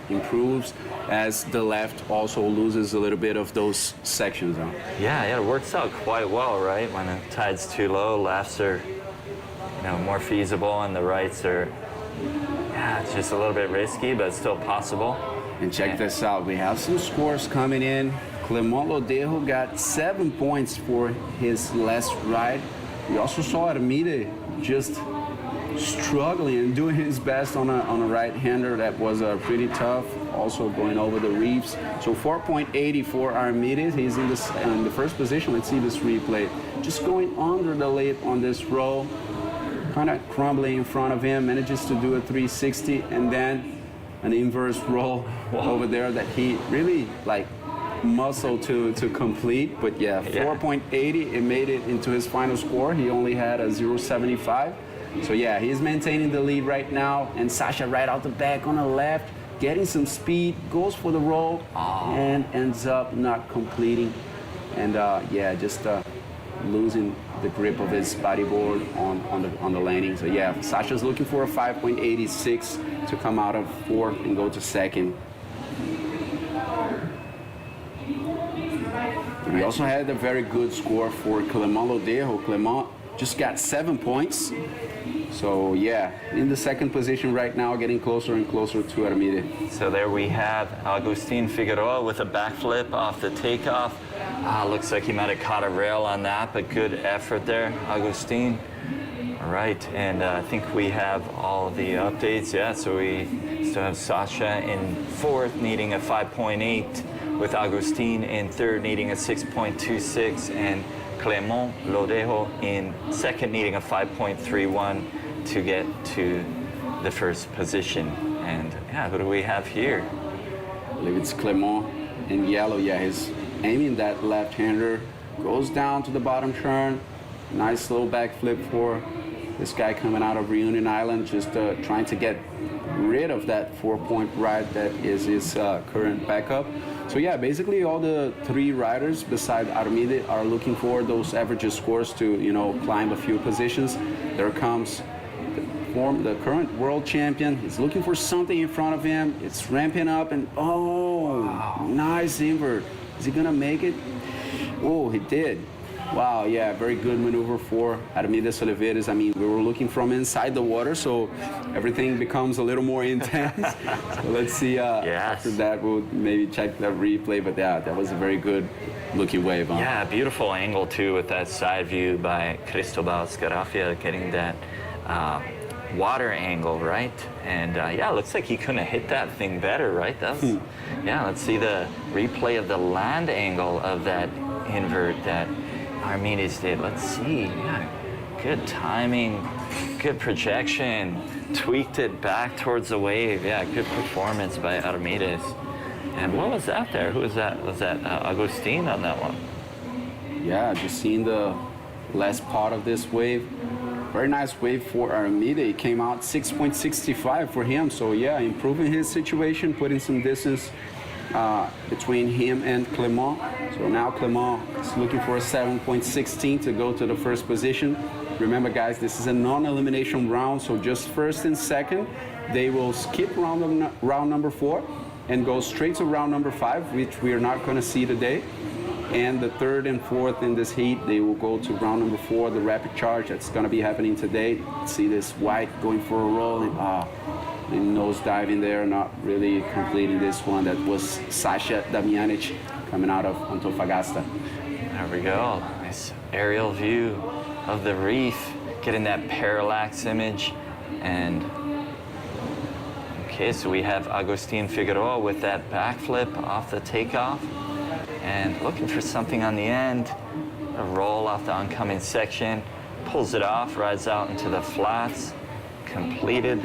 [SPEAKER 5] improves as the left also loses a little bit of those sections.
[SPEAKER 4] Yeah, it works out quite well, right? When the tide's too low, lefts are, more feasible, and the rights are, it's just a little bit risky, but it's still possible.
[SPEAKER 5] And check this out, we have some scores coming in. Clement Lodejo got 7 points for his last ride. We also saw Armide just struggling and doing his best on a right-hander that was pretty tough, also going over the reefs. So 4.80 for Armide, he's in the first position. Let's see this replay. Just going under the lip on this roll, kind of crumbling in front of him, manages to do a 360, and then an inverse roll over there that he really muscle to complete. But yeah, 4.80, it made it into his final score. He only had a 0.75. So yeah, he's maintaining the lead right now, and Sasha right out the back on the left, getting some speed, goes for the roll, and ends up not completing. And just losing the grip of his bodyboard on the landing. So yeah, Sasha's looking for a 5.86 to come out of fourth and go to second. We also had a very good score for Clement Lodejo. Clement just got 7 points. So yeah, in the second position right now, getting closer and closer to Armide.
[SPEAKER 4] So there we have Agustin Figueroa with a backflip off the takeoff. Looks like he might have caught a rail on that, but good effort there, Agustin. All right, and I think we have all the updates. Yeah, so we still have Sasha in fourth, needing a 5.8, with Agustin in third, needing a 6.26, and Clement Lodejo in second, needing a 5.31 to get to the first position. And yeah, who do we have here?
[SPEAKER 5] I believe it's Clement in yellow. Yeah, he's aiming that left-hander, goes down to the bottom turn. Nice little backflip for this guy coming out of Reunion Island, just trying to get rid of that 4-point ride that is his current backup. So yeah, basically all the three riders beside Armide are looking for those average scores to, climb a few positions. There comes the current world champion. He's looking for something in front of him. It's ramping up, and wow. Nice invert. Is he gonna make it? Oh, he did. Wow, yeah, very good maneuver for Armides Oliveira. I mean, we were looking from inside the water, so everything becomes a little more intense. So let's see, after that, we'll maybe check that replay, but yeah, that was a very good looking wave. Huh?
[SPEAKER 4] Yeah, beautiful angle too with that side view by Cristobal Scarafia, getting that water angle, right? And yeah, looks like he couldn't have hit that thing better, right? That was, yeah, let's see the replay of the land angle of that invert that Armides did. Let's see. Yeah, good timing, good projection, tweaked it back towards the wave. Yeah, good performance by Armides. And what was that there? Who was that? Was that Agustin on that one?
[SPEAKER 5] Yeah, just seeing the last part of this wave. very nice wave for Armida. It came out 6.65 for him. So yeah, improving his situation, putting some distance between him and Clement. So now Clement is looking for a 7.16 to go to the first position. Remember, guys, this is a non-elimination round, so just first and second, they will skip round number 4 and go straight to round number 5, which we are not going to see today. And the third and fourth in this heat, they will go to round number 4, the rapid charge. That's going to be happening today. See this white going for a roll and nose diving there, not really completing this one. That was Sasha Damianic coming out of Antofagasta.
[SPEAKER 4] There we go. Nice aerial view of the reef, getting that parallax image. And okay, so we have Agustin Figueroa with that backflip off the takeoff and looking for something on the end, a roll off the oncoming section, pulls it off, rides out into the flats, completed.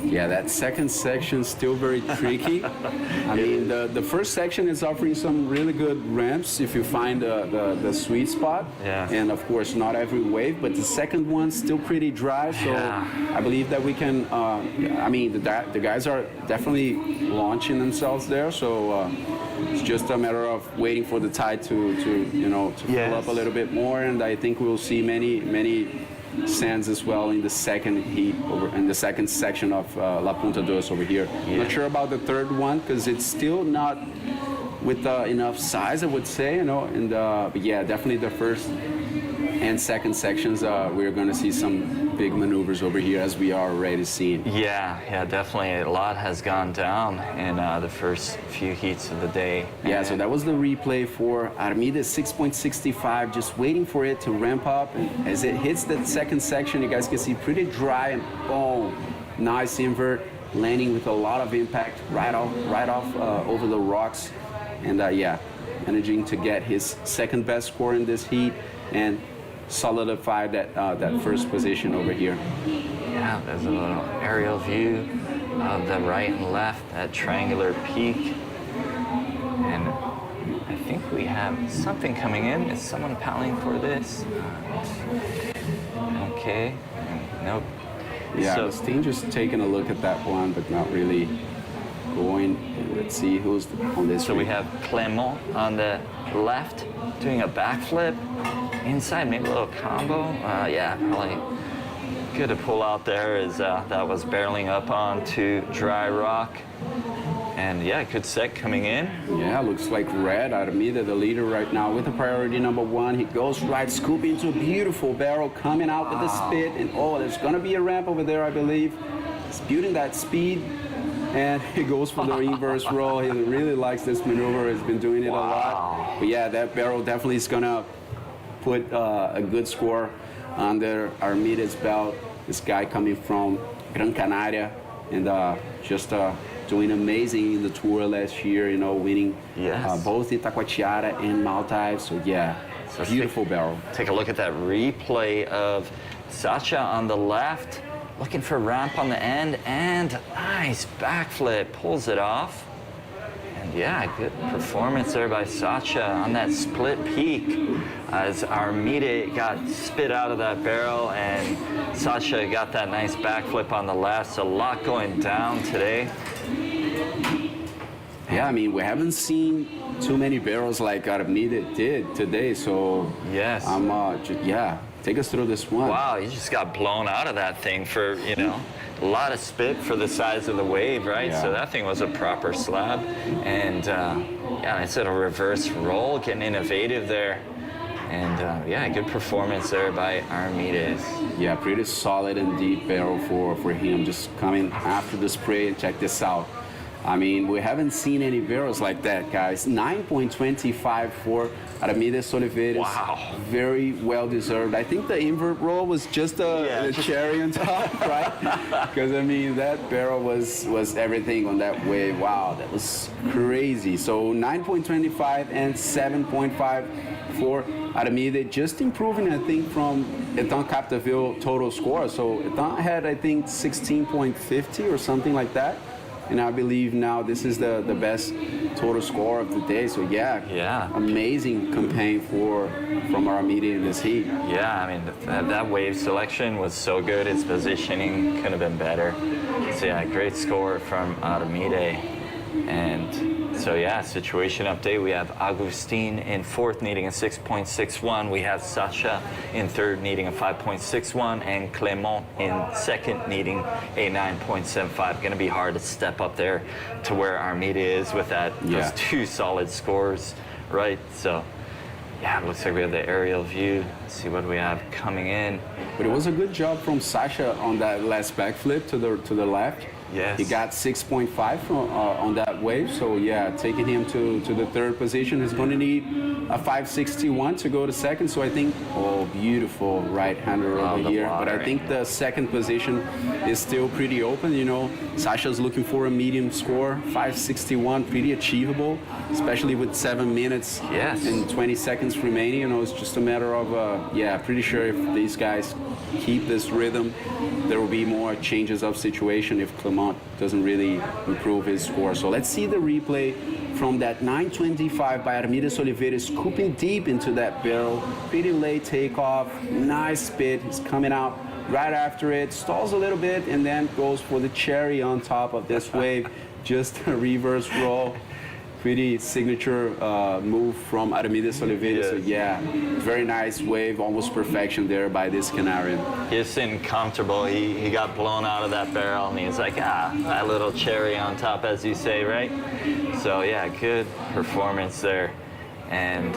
[SPEAKER 5] Yeah, that second section is still very tricky. I mean, the first section is offering some really good ramps if you find the sweet spot.
[SPEAKER 4] Yeah.
[SPEAKER 5] And of course, not every wave, but the second one's still pretty dry. So I believe that we can, I mean, the guys are definitely launching themselves there. So it's just a matter of waiting for the tide to fill up a little bit more. And I think we'll see many sands as well in the second heat in the second section of La Punta Dos over here. Yeah. Not sure about the third one because it's still not with enough size, I would say, and but yeah, definitely the first and second sections, we're going to see some big maneuvers over here as we are already seeing.
[SPEAKER 4] Yeah, definitely. A lot has gone down in the first few heats of the day.
[SPEAKER 5] Yeah, so that was the replay for Armida 6.65, just waiting for it to ramp up. And as it hits that second section, you guys can see pretty dry and boom, nice invert, landing with a lot of impact right off over the rocks. And yeah, managing to get his second best score in this heat and solidify that first position over here.
[SPEAKER 4] Yeah, there's a little aerial view of the right and left, that triangular peak. And I think we have something coming in. Is someone paddling for this? Okay, nope.
[SPEAKER 5] Yeah,
[SPEAKER 4] so,
[SPEAKER 5] Steen just taking a look at that one, but not really going. Let's see who's on this.
[SPEAKER 4] So we have Clement on the left doing a backflip. Inside, maybe a little combo. Yeah, probably good to pull out there as that was barreling up onto dry rock. And yeah, good set coming in.
[SPEAKER 5] Yeah, looks like Red Armida, the leader right now with the priority number 1. He goes right, scooping into a beautiful barrel, coming out with the spit. And oh, there's going to be a ramp over there, I believe. He's building that speed. And he goes for the inverse roll. He really likes this maneuver. He's been doing it a lot. But yeah, that barrel definitely is going to put a good score under Armida's belt. This guy coming from Gran Canaria and just doing amazing in the tour last year, winning both Itacoatiara and Maldives. So yeah, so beautiful barrel.
[SPEAKER 4] Take a look at that replay of Sacha on the left, looking for ramp on the end, and nice backflip, pulls it off. And yeah, good performance there by Sacha on that split peak as Armida got spit out of that barrel and Sacha got that nice backflip on the left. So a lot going down today.
[SPEAKER 5] Yeah, I mean, we haven't seen too many barrels like Armida did today. So
[SPEAKER 4] yes,
[SPEAKER 5] yeah, take us through this one.
[SPEAKER 4] Wow, you just got blown out of that thing for, a lot of spit for the size of the wave, right? Yeah. So that thing was a proper slab. And yeah, instead of a reverse roll, getting innovative there. And yeah, good performance there by Armides.
[SPEAKER 5] Yeah, pretty solid and deep barrel for him. Just coming after the spray, and check this out. I mean, we haven't seen any barrels like that, guys. 9.25 for Armides Oliveira.
[SPEAKER 4] Wow.
[SPEAKER 5] Very well deserved. I think the invert roll was just a cherry on top, right? Because, I mean, that barrel was everything on that wave. Wow, that was crazy. So 9.25 and 7.5 for Armida, just improving, I think, from Etan Capdeville total score. So Etan had, I think, 16.50 or something like that and I believe now this is the best total score of the day. So
[SPEAKER 4] Yeah.
[SPEAKER 5] amazing campaign from Aramide in this heat.
[SPEAKER 4] Yeah, I mean, that wave selection was so good. His positioning couldn't have been better. So yeah, great score from Aramide. And so yeah, situation update. We have Agustin in fourth, needing a 6.61. We have Sasha in third, needing a 5.61, and Clement in second, needing a 9.75. Going to be hard to step up there to where Armida is with those two solid scores, right? So yeah, it looks like we have the aerial view. Let's see what we have coming in.
[SPEAKER 5] But it was a good job from Sasha on that last backflip to the left.
[SPEAKER 4] Yes.
[SPEAKER 5] He got 6.5 on that wave, so yeah, taking him to the third position. He's going to need a 5.61 to go to second, so I think, beautiful right-hander over here. But I think the second position is still pretty open, you know. Sasha's looking for a medium score, 5.61, pretty achievable, especially with 7 minutes and 20 seconds remaining. You know, it's just a matter of, pretty sure if these guys keep this rhythm, there will be more changes of situation if Clement doesn't really improve his score. So let's see the replay from that 9.25 by Armides Oliveira, scooping deep into that barrel. Pretty late takeoff, nice spit. He's coming out right after it, stalls a little bit, and then goes for the cherry on top of this wave. Just a reverse roll. Pretty signature move from Armides Oliveira. So yeah, very nice wave, almost perfection there by this Canarian.
[SPEAKER 4] He's sitting comfortable. He got blown out of that barrel, and he's like, that little cherry on top, as you say, right? So yeah, good performance there. And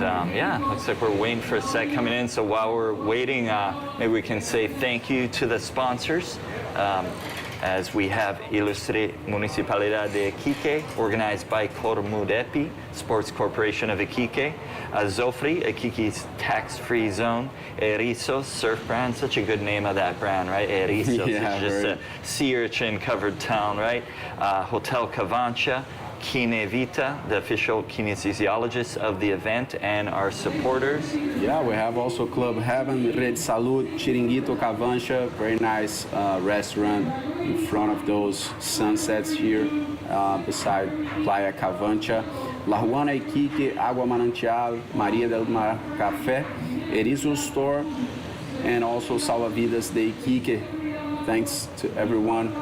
[SPEAKER 4] looks like we're waiting for a set coming in. So while we're waiting, maybe we can say thank you to the sponsors. As we have Ilustre Municipalidad de Iquique, organized by Cormudepi, Sports Corporation of Iquique, Zofri, Iquique's tax-free zone, Erizo Surf Brand, such a good name of that brand, right? Erizo, it's just a sea urchin covered town, right? Hotel Cavancha, Kine Vita, the official kinesiologist of the event, and our supporters.
[SPEAKER 5] Yeah, we have also Club Heaven, Red Salud, Chiringuito Cavancha, very nice restaurant in front of those sunsets here beside Playa Cavancha. La Juana Iquique, Agua Manantial, Maria del Mar Café, Erizo Store, and also Salvavidas de Iquique. Thanks to everyone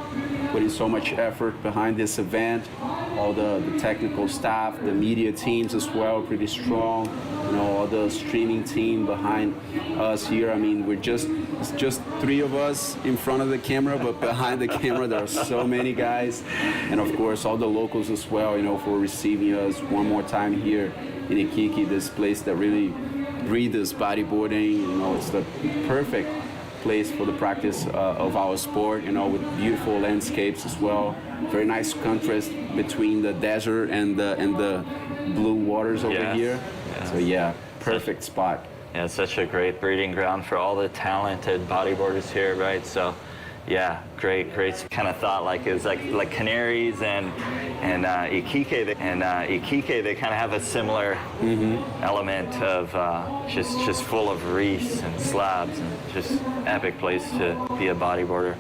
[SPEAKER 5] putting so much effort behind this event. All the technical staff, the media teams as well, pretty strong. You know, all the streaming team behind us here. I mean, it's just three of us in front of the camera, but behind the camera there are so many guys. And of course, all the locals as well, you know, for receiving us one more time here in Iquique, this place that really breathes bodyboarding. You know, it's the perfect place for the practice of our sport, you know, with beautiful landscapes as well. Very nice contrast between the desert and the blue waters over here. Yes. So yeah, perfect spot.
[SPEAKER 4] Yeah, it's such a great breeding ground for all the talented bodyboarders here, right? So yeah, great kind of thought. Like it's like Canaries and Iquique, they kind of have a similar element of just full of reefs and slabs, and just epic place to be a bodyboarder.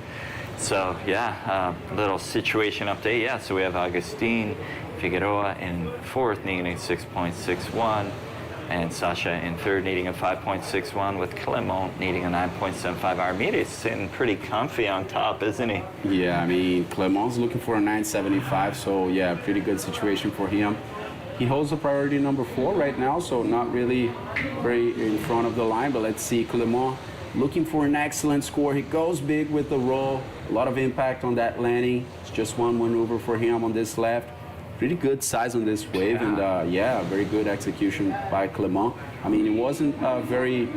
[SPEAKER 4] So yeah, little situation update. Yeah, so we have Agustin Figueroa in fourth, needing a 6.61. And Sasha in third, needing a 5.61, with Clement needing a 9.75. Armida is sitting pretty comfy on top, isn't he?
[SPEAKER 5] Yeah, I mean, Clement's looking for a 9.75, so yeah, pretty good situation for him. He holds the priority number 4 right now, so not really very in front of the line, but let's see, Clement looking for an excellent score. He goes big with the roll, a lot of impact on that landing. It's just one maneuver for him on this left. Pretty good size on this wave, and very good execution by Clement. I mean, it wasn't very, it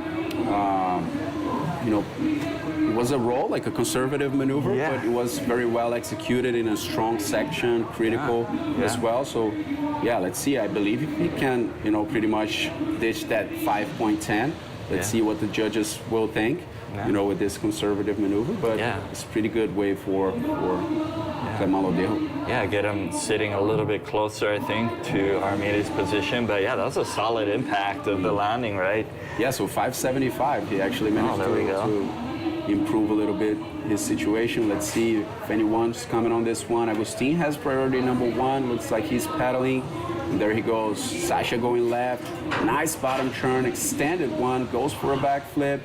[SPEAKER 5] was a roll, like a conservative maneuver, but it was very well executed in a strong section, critical as well. So, yeah, let's see. I believe he can, pretty much ditch that 5.10. Let's see what the judges will think, with this conservative maneuver. But it's a pretty good wave for Clement Lodejo.
[SPEAKER 4] Yeah, get him sitting a little bit closer, I think, to Armida's position. But yeah, that was a solid impact of the landing, right?
[SPEAKER 5] Yeah, so 5.75. He actually managed to improve a little bit his situation. Let's see if anyone's coming on this one. Agustin has priority number 1. Looks like he's pedaling. And there he goes. Sasha going left. Nice bottom turn, extended one, goes for a backflip.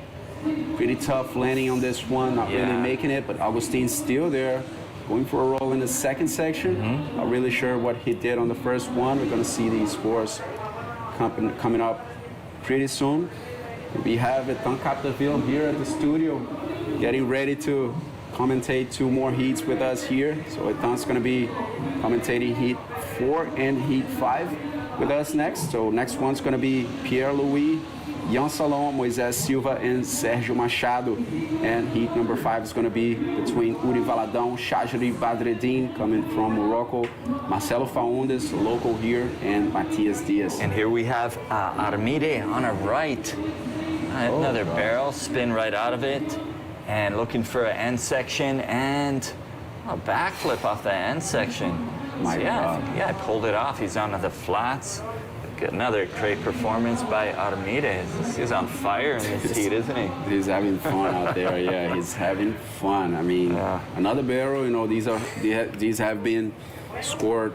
[SPEAKER 5] Pretty tough landing on this one, not really making it, but Agustin's still there. Going for a roll in the second section. Not really sure what he did on the first one. We're gonna see these scores coming up pretty soon. We have Etan Capdeville here at the studio, getting ready to commentate 2 more heats with us here. So Etan's gonna be commentating heat 4 and heat 5 with us next. So next one's gonna be Pierre-Louis, Jan Salom, Moisés Silva, and Sérgio Machado. And heat number 5 is going to be between Uri Valadão, Shajri Badreddin, coming from Morocco, Marcelo Faundes, local here, and Matias Diaz.
[SPEAKER 4] And here we have Armide on our right. Another barrel, spin right out of it. And looking for an end section and a backflip off the end section. Yeah, I pulled it off. He's onto the flats. Another great performance by Armide. He's on fire in this heat, isn't he?
[SPEAKER 5] He's having fun out there. Yeah, he's having fun. I mean, another barrel. You know, these have been scored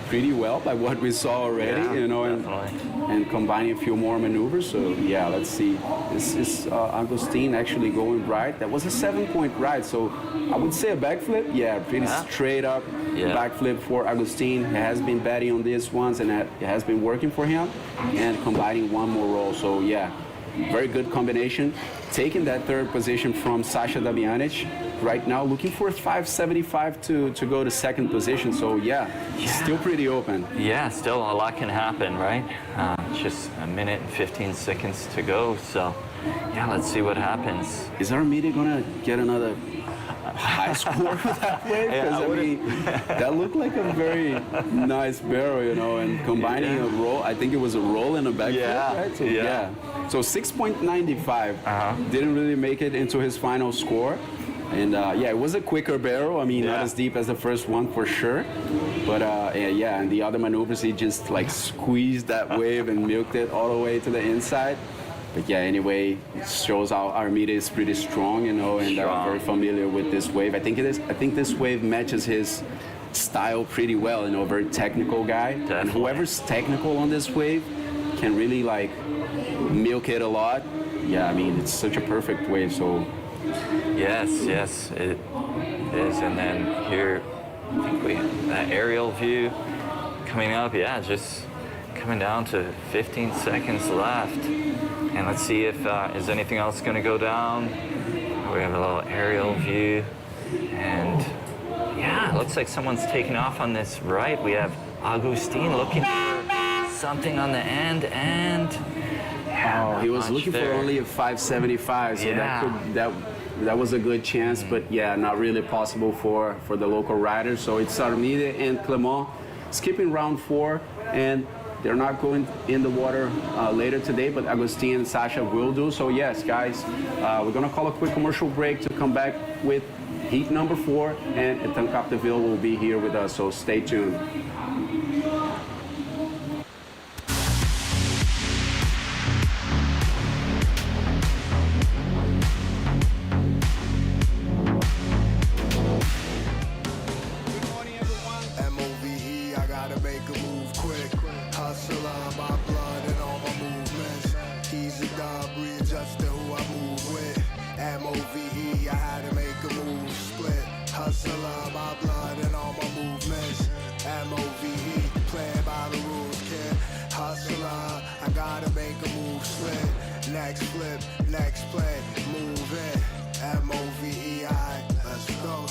[SPEAKER 5] pretty well by what we saw already. You know, and combining a few more maneuvers. So yeah, let's see. This is Agustin actually going right. That was a 7-point ride. So I would say a backflip. Yeah, pretty straight up. Backflip for Agustin. He has been betting on these ones and it has been working for him, and combining one more roll. So yeah, very good combination. Taking that 3rd position from Sasha Damianic. Right now looking for 575 to go to 2nd position. So yeah, still pretty open.
[SPEAKER 4] Yeah, still a lot can happen, right? Just a minute and 15 seconds to go. So yeah, let's see what happens.
[SPEAKER 5] Is Armide gonna get another high score with that wave? Because I mean, that looked like a very nice barrel, you know, and combining a roll, I think it was a roll and a backflip, right? So, so 6.95. Didn't really make it into his final score. And yeah, it was a quicker barrel. I mean, not as deep as the first one for sure. But yeah, and the other maneuvers, he just like squeezed that wave and milked it all the way to the inside. But yeah, anyway, it shows how Armide is pretty strong, you know, and very familiar with this wave. I think this wave matches his style pretty well, you know, very technical guy.
[SPEAKER 4] Definitely.
[SPEAKER 5] And whoever's technical on this wave can really like milk it a lot. Yeah, I mean, it's such a perfect wave, so.
[SPEAKER 4] Yes, it is. And then here, I think we have that aerial view coming up. Yeah, just coming down to 15 seconds left. And let's see if is anything else going to go down. We have a little aerial view. And yeah, it looks like someone's taking off on this right. We have Agustin looking for something on the end, and
[SPEAKER 5] he was looking for only a 575, so that was a good chance, but yeah, not really possible for the local riders. So it's Armide and Clement skipping round 4, and they're not going in the water later today, but Agustin and Sasha will do. So yes, guys, we're gonna call a quick commercial break to come back with heat number 4, and Etan Capdeville will be here with us, so stay tuned.
[SPEAKER 7] Next flip, next play, move in. M-O-V-E-I, let's go.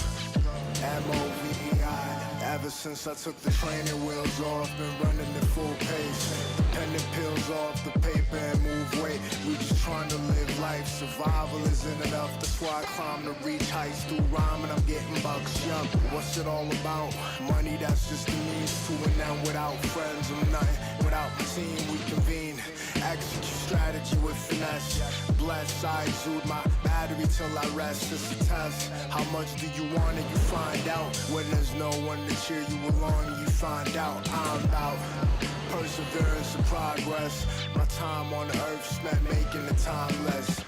[SPEAKER 7] M-O-V-E-I. Ever since I took the training wheels off, been running at full pace. The pen and peels off the paper and move weight. We just trying to live life. Survival isn't enough. That's why I climb to reach heights through rhyme, and I'm getting bucks. Yup, what's it all about? Money, that's just the means to an end. Without friends, I'm nothing. Without my team, we convene. Execute strategy with finesse. Bless, I exude my battery till I rest. It's a test. How much do you want it? You find out. When there's no one to cheer you along, you find out. I'm out. Perseverance and progress. My time on the earth spent making the time less.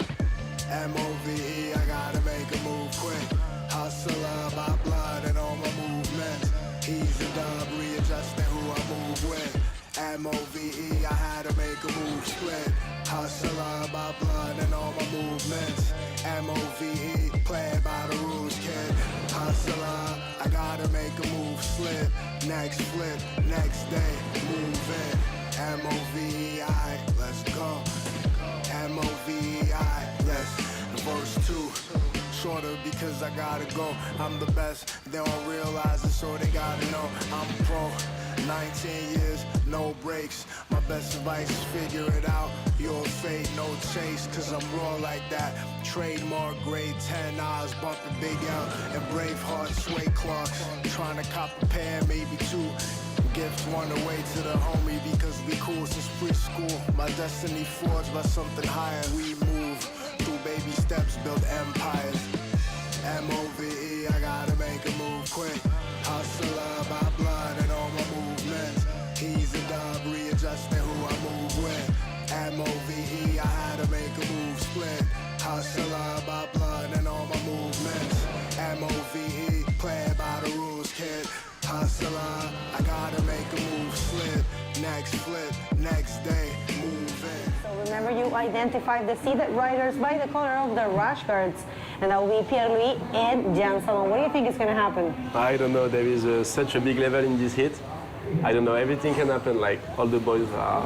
[SPEAKER 7] M-O-V-E, I gotta make a move quick. Hustler by blood and all my movements. He's a dub, readjusting who I move with. M-O-V-E, I had to make a move split. Hustler by blood and all my movements. M-O-V-E, playing by the rules, kid. Hustler, I gotta make a move slip. Next flip, next day, move in. M-O-V-E-I, let's go. M-O-V-E-I, yes, verse 2. Shorter because I gotta go. I'm the best, they don't realize it, so they gotta know I'm pro. 19 years, no breaks. My best advice is figure it out. You'll fade, no chase, cause I'm raw like that. Trademark grade 10 eyes, bumping Big L and Braveheart sway clocks. Trying to cop a pair, maybe 2. Gift one away to the homie because we cool since preschool. My destiny forged by something higher. We move through baby steps, build empires. M-O-V-E, I gotta make a move quick. Hustler by blood and all my movements. He's a dub, readjusting who I move with. M-O-V-E, I had to make a move split. Hustler by blood and all my movements. M-O-V-E, playing by the rules, kid. Hustler, I gotta make a move slip. Next flip, next day, move in.
[SPEAKER 1] So remember, you identified the seated riders by the color of the rash guards. And that will be Pierre-Louis and Jan Salon. What do you think is going to happen?
[SPEAKER 9] I don't know. There is such a big level in this heat. I don't know. Everything can happen. Like all the boys are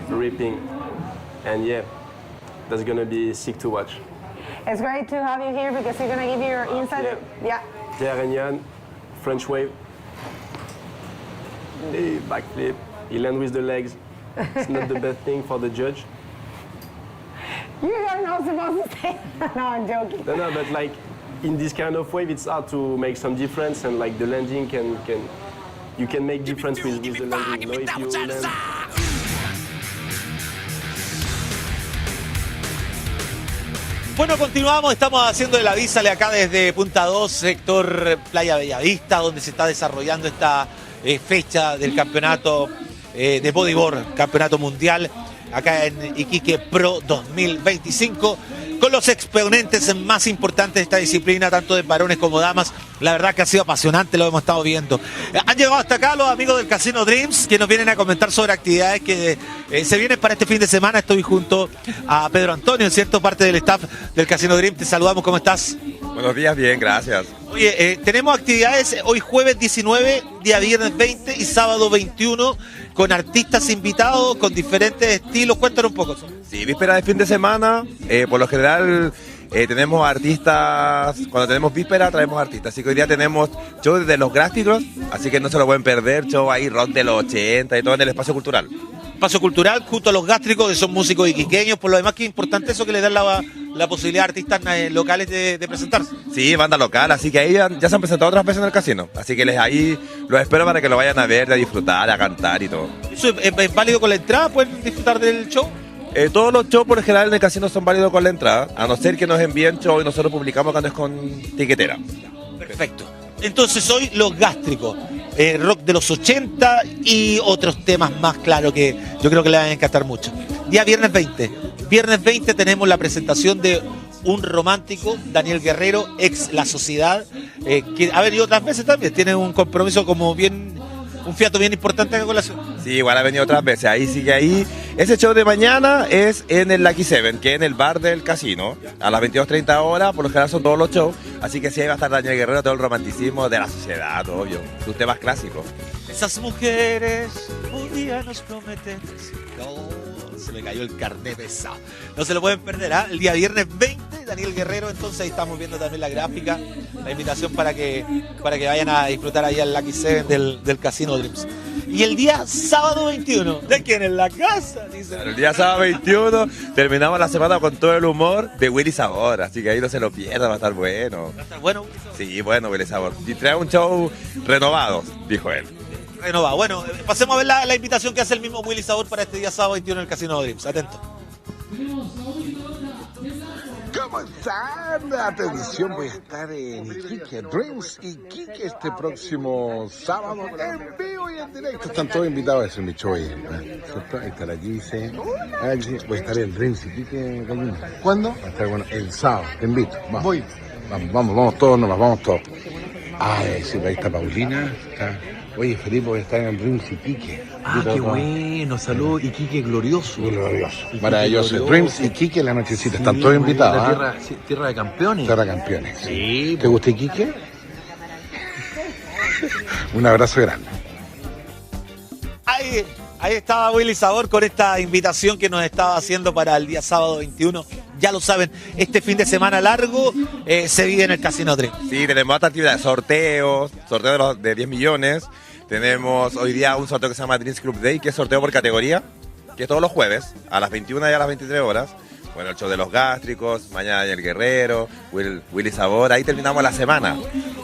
[SPEAKER 9] ripping, and yeah, that's gonna be sick to watch.
[SPEAKER 1] It's great to have you here because you're going to give your insight. Yeah.
[SPEAKER 9] Pierre and Jan, French wave, hey, backflip. He land with the legs. It's not the best thing for the judge.
[SPEAKER 1] You are not supposed to say. No, I'm joking.
[SPEAKER 9] No, but like in this kind of wave, it's hard to make some difference, and like the landing you can make difference with the landing. You know, if you land.
[SPEAKER 3] Bueno, continuamos, estamos haciendo el Avísale acá desde Punta 2, sector Playa Bellavista, donde se está desarrollando esta fecha del campeonato de bodyboard, campeonato mundial, acá en Iquique Pro 2025, con los exponentes más importantes de esta disciplina, tanto de varones como damas. La verdad que ha sido apasionante, lo hemos estado viendo. Han llegado hasta acá los amigos del Casino Dreams, que nos vienen a comentar sobre actividades que se vienen para este fin de semana. Estoy junto a Pedro Antonio, ¿cierto? Parte del staff del Casino Dreams. Te saludamos, ¿cómo estás?
[SPEAKER 10] Buenos días, bien, gracias.
[SPEAKER 3] Oye, tenemos actividades hoy jueves 19, día viernes 20 y sábado 21, con artistas invitados, con diferentes estilos. Cuéntanos un poco.
[SPEAKER 10] Sí, víspera de fin de semana, por lo general tenemos artistas, cuando tenemos víspera traemos artistas, así que hoy día tenemos show de los gráficos, así que no se lo pueden perder, show ahí, rock de los 80 y todo en el espacio cultural.
[SPEAKER 3] Espacio cultural junto a los gástricos, que son músicos iquiqueños, por lo demás que es importante eso, que les dan la posibilidad a artistas locales de presentarse.
[SPEAKER 10] Sí, banda local, así que ahí ya se han presentado otras veces en el casino, así que ahí los espero para que lo vayan a ver, a disfrutar, a cantar y todo.
[SPEAKER 3] ¿Eso es válido con la entrada? ¿Pueden disfrutar del show?
[SPEAKER 10] Todos los shows por lo general en el casino son válidos con la entrada, a no ser que nos envíen show y nosotros publicamos cuando es con tiquetera.
[SPEAKER 3] Perfecto. Entonces hoy los gástricos, rock de los 80 y otros temas más, claro, que yo creo que le van a encantar mucho. Día viernes 20. Viernes 20 tenemos la presentación de un romántico, Daniel Guerrero, ex La Sociedad, que ha venido otras veces también, tiene un compromiso como bien, un fiato bien importante acá con la ciudad.
[SPEAKER 10] Sí, igual ha venido otras veces, ahí sigue ahí. Ese show de mañana es en el Lucky Seven, que es en el bar del casino, a las 22:30 horas, por lo general son todos los shows, así que sí, ahí va a estar Daniel Guerrero, todo el romanticismo de La Sociedad, obvio, sus temas clásicos.
[SPEAKER 3] Esas mujeres un día nos prometen. No, se me cayó el carnet pesado. No se lo pueden perder, ¿ah? El día viernes 20, Daniel Guerrero, entonces ahí estamos viendo también la gráfica, la invitación para que vayan a disfrutar ahí al Lucky Seven del Casino Dreams. Y el día sábado 21, ¿de quién? En la casa, dice.
[SPEAKER 10] El día sábado 21 terminamos la semana con todo el humor de Willy Sabor, así que ahí no se lo pierdan, va a estar bueno.
[SPEAKER 3] ¿Va a estar bueno, Willy Sabor?
[SPEAKER 10] Sí, bueno, Willy Sabor. Y trae un show renovado, dijo él.
[SPEAKER 3] Renovado. Bueno, pasemos a ver la invitación que hace el mismo Willy Sabor para este día sábado 21 en el Casino Dreams. Atento.
[SPEAKER 11] ¿Cómo están? Atención, voy a estar en Iquique Dreams Iquique este próximo sábado en vivo y en directo. Están todos invitados a hacer mi show ahí, ¿cierto? Ahí está la Gise. Voy a estar en Dreams y Pique Gallina. ¿Cuándo? Va a estar bueno el sábado. Te invito. Vamos. Voy. Vamos todos, vamos todos. Ay, sí, ahí está Paulina. Oye, Felipe, voy a estar en Dreams y Pique.
[SPEAKER 3] Qué bueno, salud. Iquique glorioso.
[SPEAKER 11] Glorioso. Maravilloso. Dreams y Quique en la nochecita. Están todos invitados.
[SPEAKER 3] Tierra de campeones.
[SPEAKER 11] Tierra de campeones.
[SPEAKER 3] Sí.
[SPEAKER 11] ¿Te gusta Iquique? Un abrazo grande.
[SPEAKER 3] Ahí estaba Willy Sabor con esta invitación que nos estaba haciendo para el día sábado 21. Ya lo saben, este fin de semana largo se vive en el Casino Dream.
[SPEAKER 10] Sí, tenemos otras actividades, sorteo de 10 millones. Tenemos hoy día un sorteo que se llama Dreams Club Day, que es sorteo por categoría, que es todos los jueves, a las 21 y a las 23 horas. Bueno, el show de los gástricos, mañana hay el Guerrero, Willy Sabor, ahí terminamos la semana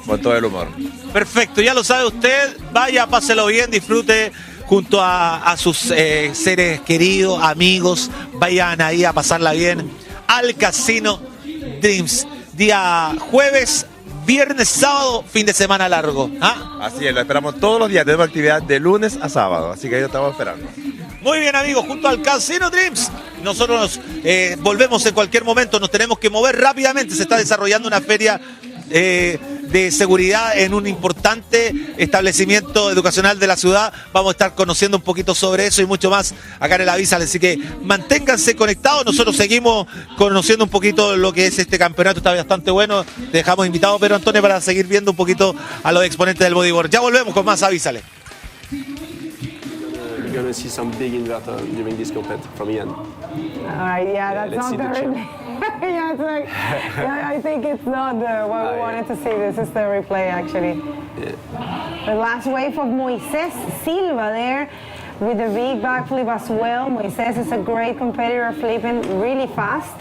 [SPEAKER 10] con todo el humor.
[SPEAKER 3] Perfecto, ya lo sabe usted, vaya, páselo bien, disfrute junto a sus seres queridos, amigos, vayan ahí a pasarla bien al Casino Dreams. Día jueves, viernes, sábado, fin de semana largo.
[SPEAKER 10] Así es, lo esperamos todos los días, tenemos actividad de lunes a sábado, así que ahí lo estamos esperando.
[SPEAKER 3] Muy bien, amigos, junto al Casino Dreams. Nosotros volvemos en cualquier momento, nos tenemos que mover rápidamente. Se está desarrollando una feria de seguridad en un importante establecimiento educacional de la ciudad. Vamos a estar conociendo un poquito sobre eso y mucho más acá en el Avísale. Así que manténganse conectados. Nosotros seguimos conociendo un poquito lo que es este campeonato. Está bastante bueno. Te dejamos invitado, pero Antonio, para seguir viendo un poquito a los exponentes del bodyboard. Ya volvemos con más Avísale.
[SPEAKER 9] You're going to see some big inverter during this compet from Ian.
[SPEAKER 1] All right, yeah, that's
[SPEAKER 9] let's
[SPEAKER 1] not
[SPEAKER 9] see
[SPEAKER 1] the
[SPEAKER 9] the
[SPEAKER 1] replay. Yeah, it's like, yeah, I think it's not what we wanted to see. This is the replay, actually.
[SPEAKER 9] Yeah.
[SPEAKER 1] The last wave of Moises Silva there with the big backflip as well. Moises is a great competitor, flipping really fast.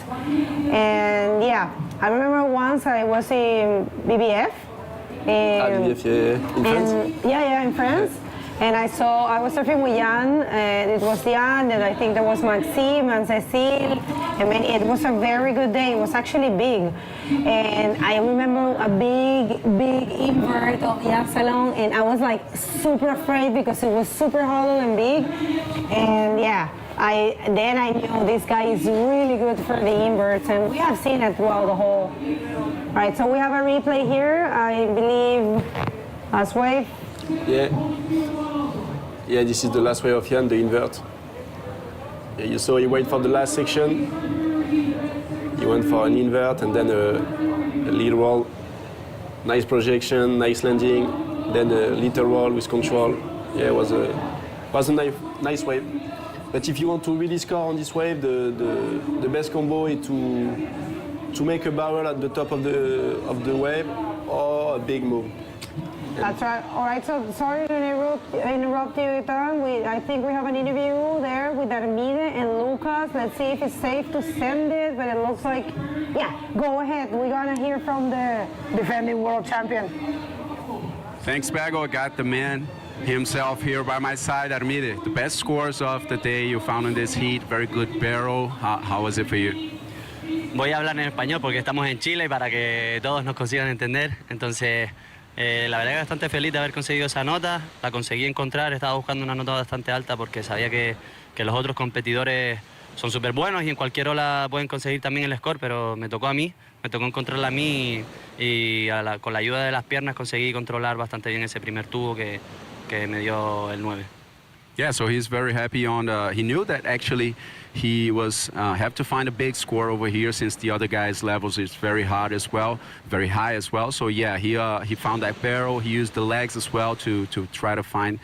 [SPEAKER 1] And yeah, I remember once I was in BBF.
[SPEAKER 9] In France?
[SPEAKER 1] Yeah, in France. And I was surfing with Jan, and it was Jan, and I think there was Maxime and Cecile. I mean, it was a very good day. It was actually big. And I remember a big invert of Jan Salon, and I was like super afraid because it was super hollow and big. And yeah, I knew this guy is really good for the inverts, and we have seen it throughout the whole. All right, so we have a replay here, I believe, last wave.
[SPEAKER 9] Yeah, this is the last wave of Jan, the invert. Yeah, you saw he went for the last section. He went for an invert and then a lead roll. Nice projection, nice landing, then a little roll with control. Yeah, it was a nice wave. But if you want to really score on this wave, the best combo is to make a barrel at the top of the wave or a big move.
[SPEAKER 1] That's right. All right, so sorry to interrupt you, Ethan. I think we have an interview there with Armide and Lucas. Let's see if it's safe to send it, but it looks like, yeah, go ahead. We're going to hear from the defending world champion.
[SPEAKER 5] Thanks, Bago. I got the man himself here by my side, Armide. The best scores of the day you found in this heat. Very good barrel. How was it for you?
[SPEAKER 12] Voy a hablar en español porque estamos en Chile y para que todos nos consigan entender. Entonces, la verdad que bastante feliz de haber conseguido esa nota. La conseguí encontrar, estaba buscando una nota bastante alta porque sabía que los otros competidores son súper buenos y en cualquier ola pueden conseguir también el score, pero me tocó encontrarla a mí y con la ayuda de las piernas conseguí controlar bastante bien ese primer tubo que me dio el 9.
[SPEAKER 5] Yeah, so he's very happy on. He knew that actually he was have to find a big score over here since the other guys' levels is very hard as well, very high as well. So yeah, he found that barrel. He used the legs as well to try to find,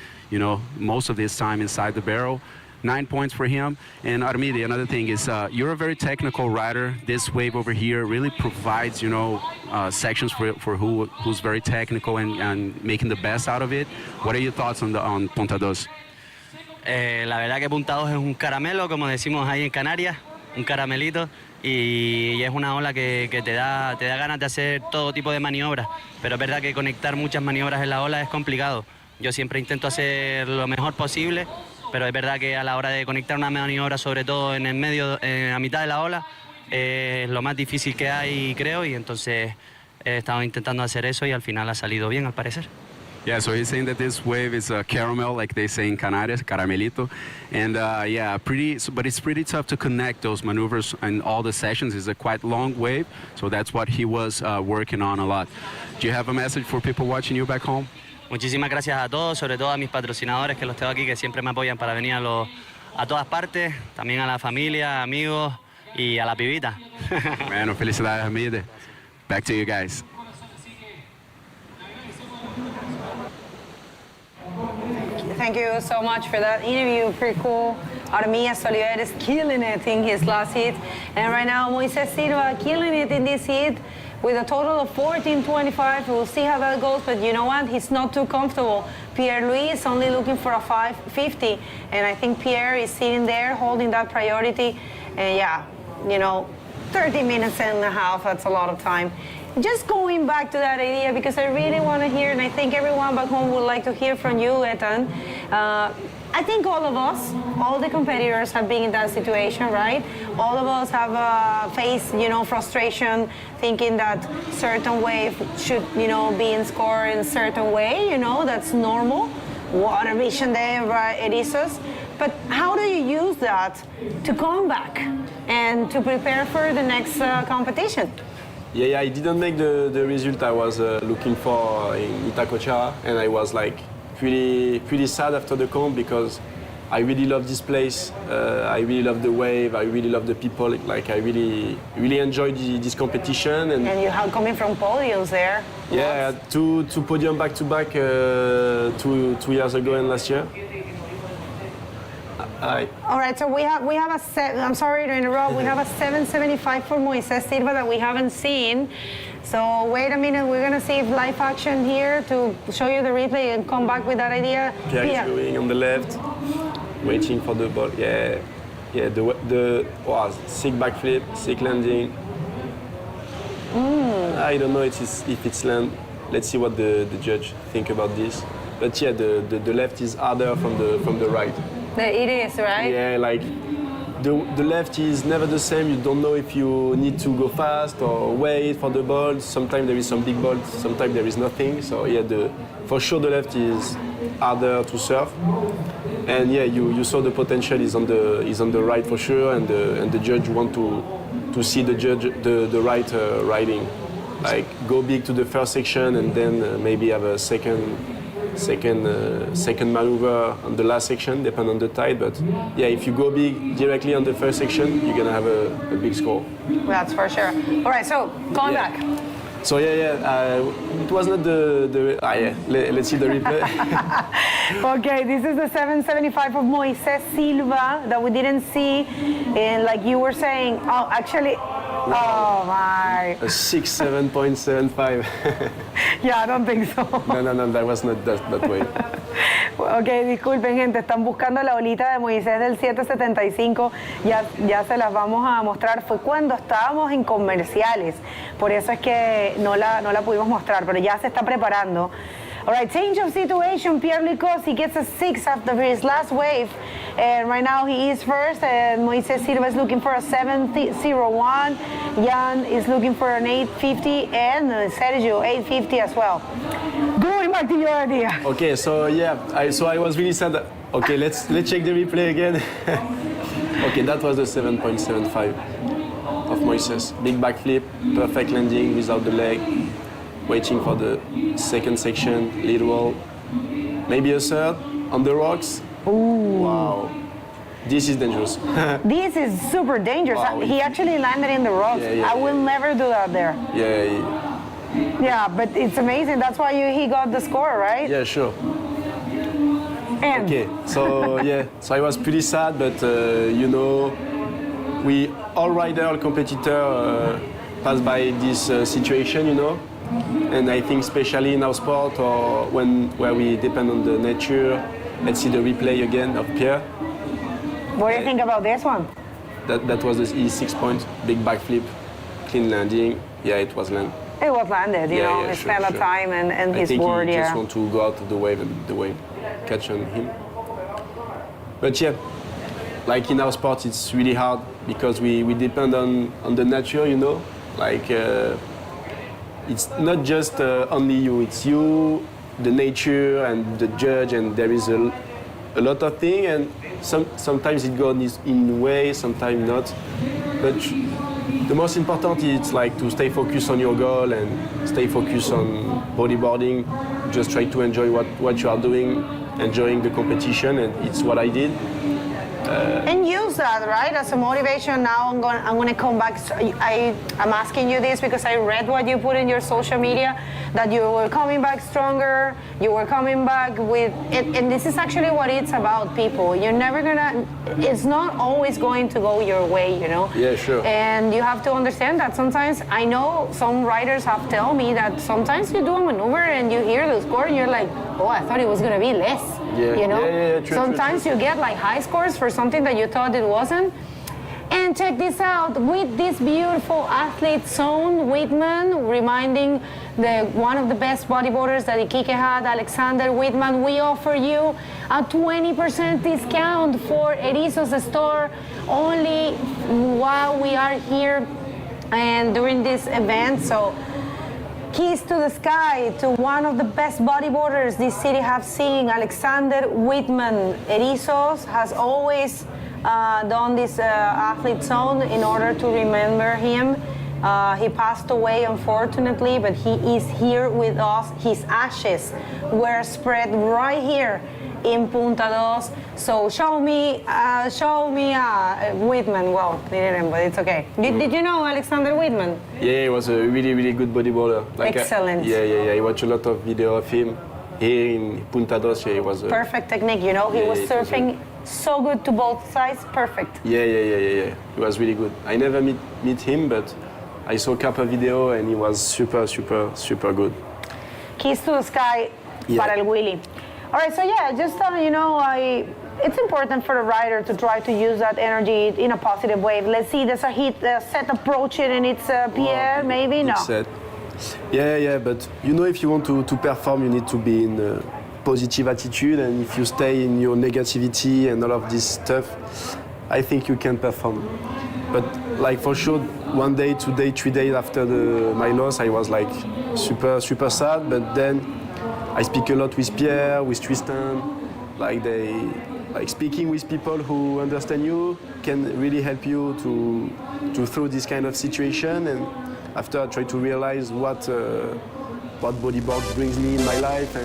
[SPEAKER 5] most of his time inside the barrel. 9 points for him. And Armide, another thing is you're a very technical rider. This wave over here really provides, sections for who's very technical and making the best out of it. What are your thoughts on Punta Dos?
[SPEAKER 12] La verdad que Punta 2 es un caramelo, como decimos ahí en Canarias, un caramelito, y es una ola que te da ganas de hacer todo tipo de maniobras, pero es verdad que conectar muchas maniobras en la ola es complicado. Yo siempre intento hacer lo mejor posible, pero es verdad que a la hora de conectar una maniobra, sobre todo en el medio, a mitad de la ola, es lo más difícil que hay, creo, y entonces he estado intentando hacer eso y al final ha salido bien, al parecer.
[SPEAKER 5] Yeah, so he's saying that this wave is a caramel, like they say in Canarias, caramelito. And yeah, but it's pretty tough to connect those maneuvers in all the sessions. It's a quite long wave, so that's what he was working on a lot. Do you have a message for people watching you back home?
[SPEAKER 12] Muchísimas gracias a todos, sobre todo a mis patrocinadores que los tengo aquí, que siempre me apoyan para venir a todas partes, también a la familia, amigos y a la pibita.
[SPEAKER 5] Bueno, felicidades, Hamid. Back to you guys.
[SPEAKER 1] Thank you so much for that interview. Pretty cool. Artemías Oliver is killing it in his last hit. And right now, Moises Silva killing it in this hit with a total of 14.25. We'll see how that goes, but you know what? He's not too comfortable. Pierre-Louis only looking for a 5.50, and I think Pierre is sitting there holding that priority. And yeah, 30 minutes and a half, that's a lot of time. Just going back to that idea, because I really want to hear, and I think everyone back home would like to hear from you, Ethan. I think all of us, all the competitors have been in that situation, right? All of us have faced, frustration, thinking that certain wave should, be in score in a certain way, that's normal. Water vision there, right, erizos. But how do you use that to come back and to prepare for the next competition?
[SPEAKER 9] Yeah, I didn't make the result I was looking for in Itacocha, and I was like pretty sad after the comp because I really love this place. I really love the wave. I really love the people. Like I really enjoyed this competition. And
[SPEAKER 1] you have coming from podiums there.
[SPEAKER 9] Yeah, two podium back to back 2 years ago and last year.
[SPEAKER 1] All right, so we have I'm sorry to interrupt. We have a 775 for Moises Silva that we haven't seen. So wait a minute, we're gonna see if live action here to show you the replay and come back with that idea.
[SPEAKER 9] Pierre is going on the left, waiting for the ball. Yeah, the sick backflip, sick landing. I don't know if it's land. Let's see what the judge think about this. But yeah, the left is harder from the right.
[SPEAKER 1] It is, right?
[SPEAKER 9] Yeah, like the left is never the same. You don't know if you need to go fast or wait for the ball. Sometimes there is some big balls, sometimes there is nothing. So yeah, for sure the left is harder to serve. And yeah, you saw the potential is on the right for sure, and the judge want to see the right riding. Like go big to the first section and then maybe have a second maneuver on the last section, depending on the tide. But yeah, if you go big directly on the first section, you're gonna have a big score.
[SPEAKER 1] That's for sure. All right, so going back.
[SPEAKER 9] So it was not let's see the replay.
[SPEAKER 1] Okay, this is the 775 of Moises Silva that we didn't see, and like you were saying, oh my.
[SPEAKER 9] A 7.75.
[SPEAKER 1] Yeah, I don't think so.
[SPEAKER 9] No, that was not that way.
[SPEAKER 1] Ok, disculpen gente, están buscando la bolita de Moisés del 775, ya se las vamos a mostrar. Fue cuando estábamos en comerciales, por eso es que no la pudimos mostrar, pero ya se está preparando. All right, change of situation. Pierre Licos, he gets a 6 after his last wave. And right now he is first. And Moises Silva is looking for a 7.01. Jan is looking for an 8.50. And Sergio, 8.50 as well. Going back to your idea.
[SPEAKER 9] Okay, so yeah, I was really sad. Okay, let's check the replay again. Okay, that was the 7.75 of Moises. Big backflip, perfect landing without the leg. Waiting for the second section, lead wall, maybe a third on the rocks.
[SPEAKER 1] Ooh.
[SPEAKER 9] Wow, this is dangerous.
[SPEAKER 1] This is super dangerous. Wow. He actually landed in the rocks. I will never do that there. Yeah, but it's amazing. That's why he got the score, right?
[SPEAKER 9] Yeah, sure.
[SPEAKER 1] And
[SPEAKER 9] okay, so I was pretty sad, but we all rider, all competitor pass by this situation, And I think especially in our sport or where we depend on the nature, let's see the replay again of Pierre.
[SPEAKER 1] What do you think about this one?
[SPEAKER 9] That was the 6 point, big backflip, clean landing. Yeah, it was landed.
[SPEAKER 1] It was landed, you know, he spent a time and his board,
[SPEAKER 9] I think he just want to go out of the wave and the wave catch on him. But yeah, like in our sport, it's really hard because we depend on the nature, Like, it's not just only you, it's you, the nature and the judge, and there is a lot of things, and sometimes it goes in way, sometimes not. But the most important is like to stay focused on your goal and stay focused on bodyboarding. Just try to enjoy what you are doing, enjoying the competition, and it's what I did.
[SPEAKER 1] And use that, right, as a motivation. Now I'm going to come back. I'm asking you this because I read what you put in your social media, that you were coming back stronger, you were coming back with it, and this is actually what it's about, people. You're never gonna, it's not always going to go your way, you know?
[SPEAKER 9] Yeah, sure.
[SPEAKER 1] And you have to understand that sometimes, I know some riders have told me that sometimes you do a maneuver and you hear the score and you're like, oh, I thought it was gonna be less.
[SPEAKER 9] Yeah,
[SPEAKER 1] you know,
[SPEAKER 9] true,
[SPEAKER 1] sometimes
[SPEAKER 9] true.
[SPEAKER 1] You get like high scores for something that you thought it wasn't. And check this out, with this beautiful athlete zone, Whitman, reminding one of the best bodyboarders that Iquique had, Alexander Whitman, we offer you a 20% discount for Erizos store only while we are here and during this event. So keys to the sky to one of the best bodyboarders this city have seen, Alexander Whitman. Erizos has always done this athlete zone in order to remember him. He passed away, unfortunately, but he is here with us. His ashes were spread right here in Punta Dos. So show me Whitman. Well, they didn't, but it's okay. Did you know Alexander Whitman?
[SPEAKER 9] Yeah, he was a really, really good bodyboarder.
[SPEAKER 1] Excellent.
[SPEAKER 9] I watched a lot of video of him here in Punta Dos. Yeah, he was
[SPEAKER 1] perfect technique. You know, he was surfing so good to both sides. Perfect.
[SPEAKER 9] Yeah. He was really good. I never meet him, but I saw a couple of video and he was super, super, super good.
[SPEAKER 1] Keys to the sky para el Willy. All right, so yeah, just it's important for the rider to try to use that energy in a positive way. Let's see, there's a heat set approach it and it's Pierre, maybe? No.
[SPEAKER 9] Set. Yeah, but you know, if you want to perform, you need to be in a positive attitude, and if you stay in your negativity and all of this stuff, I think you can perform. But like for sure, 1 day, 2 days, 3 days after my loss, I was like super, super sad, but then I speak a lot with Pierre, with Tristan, like speaking with people who understand you can really help you to through this kind of situation. And after I try to realize what bodyboard brings me in my life.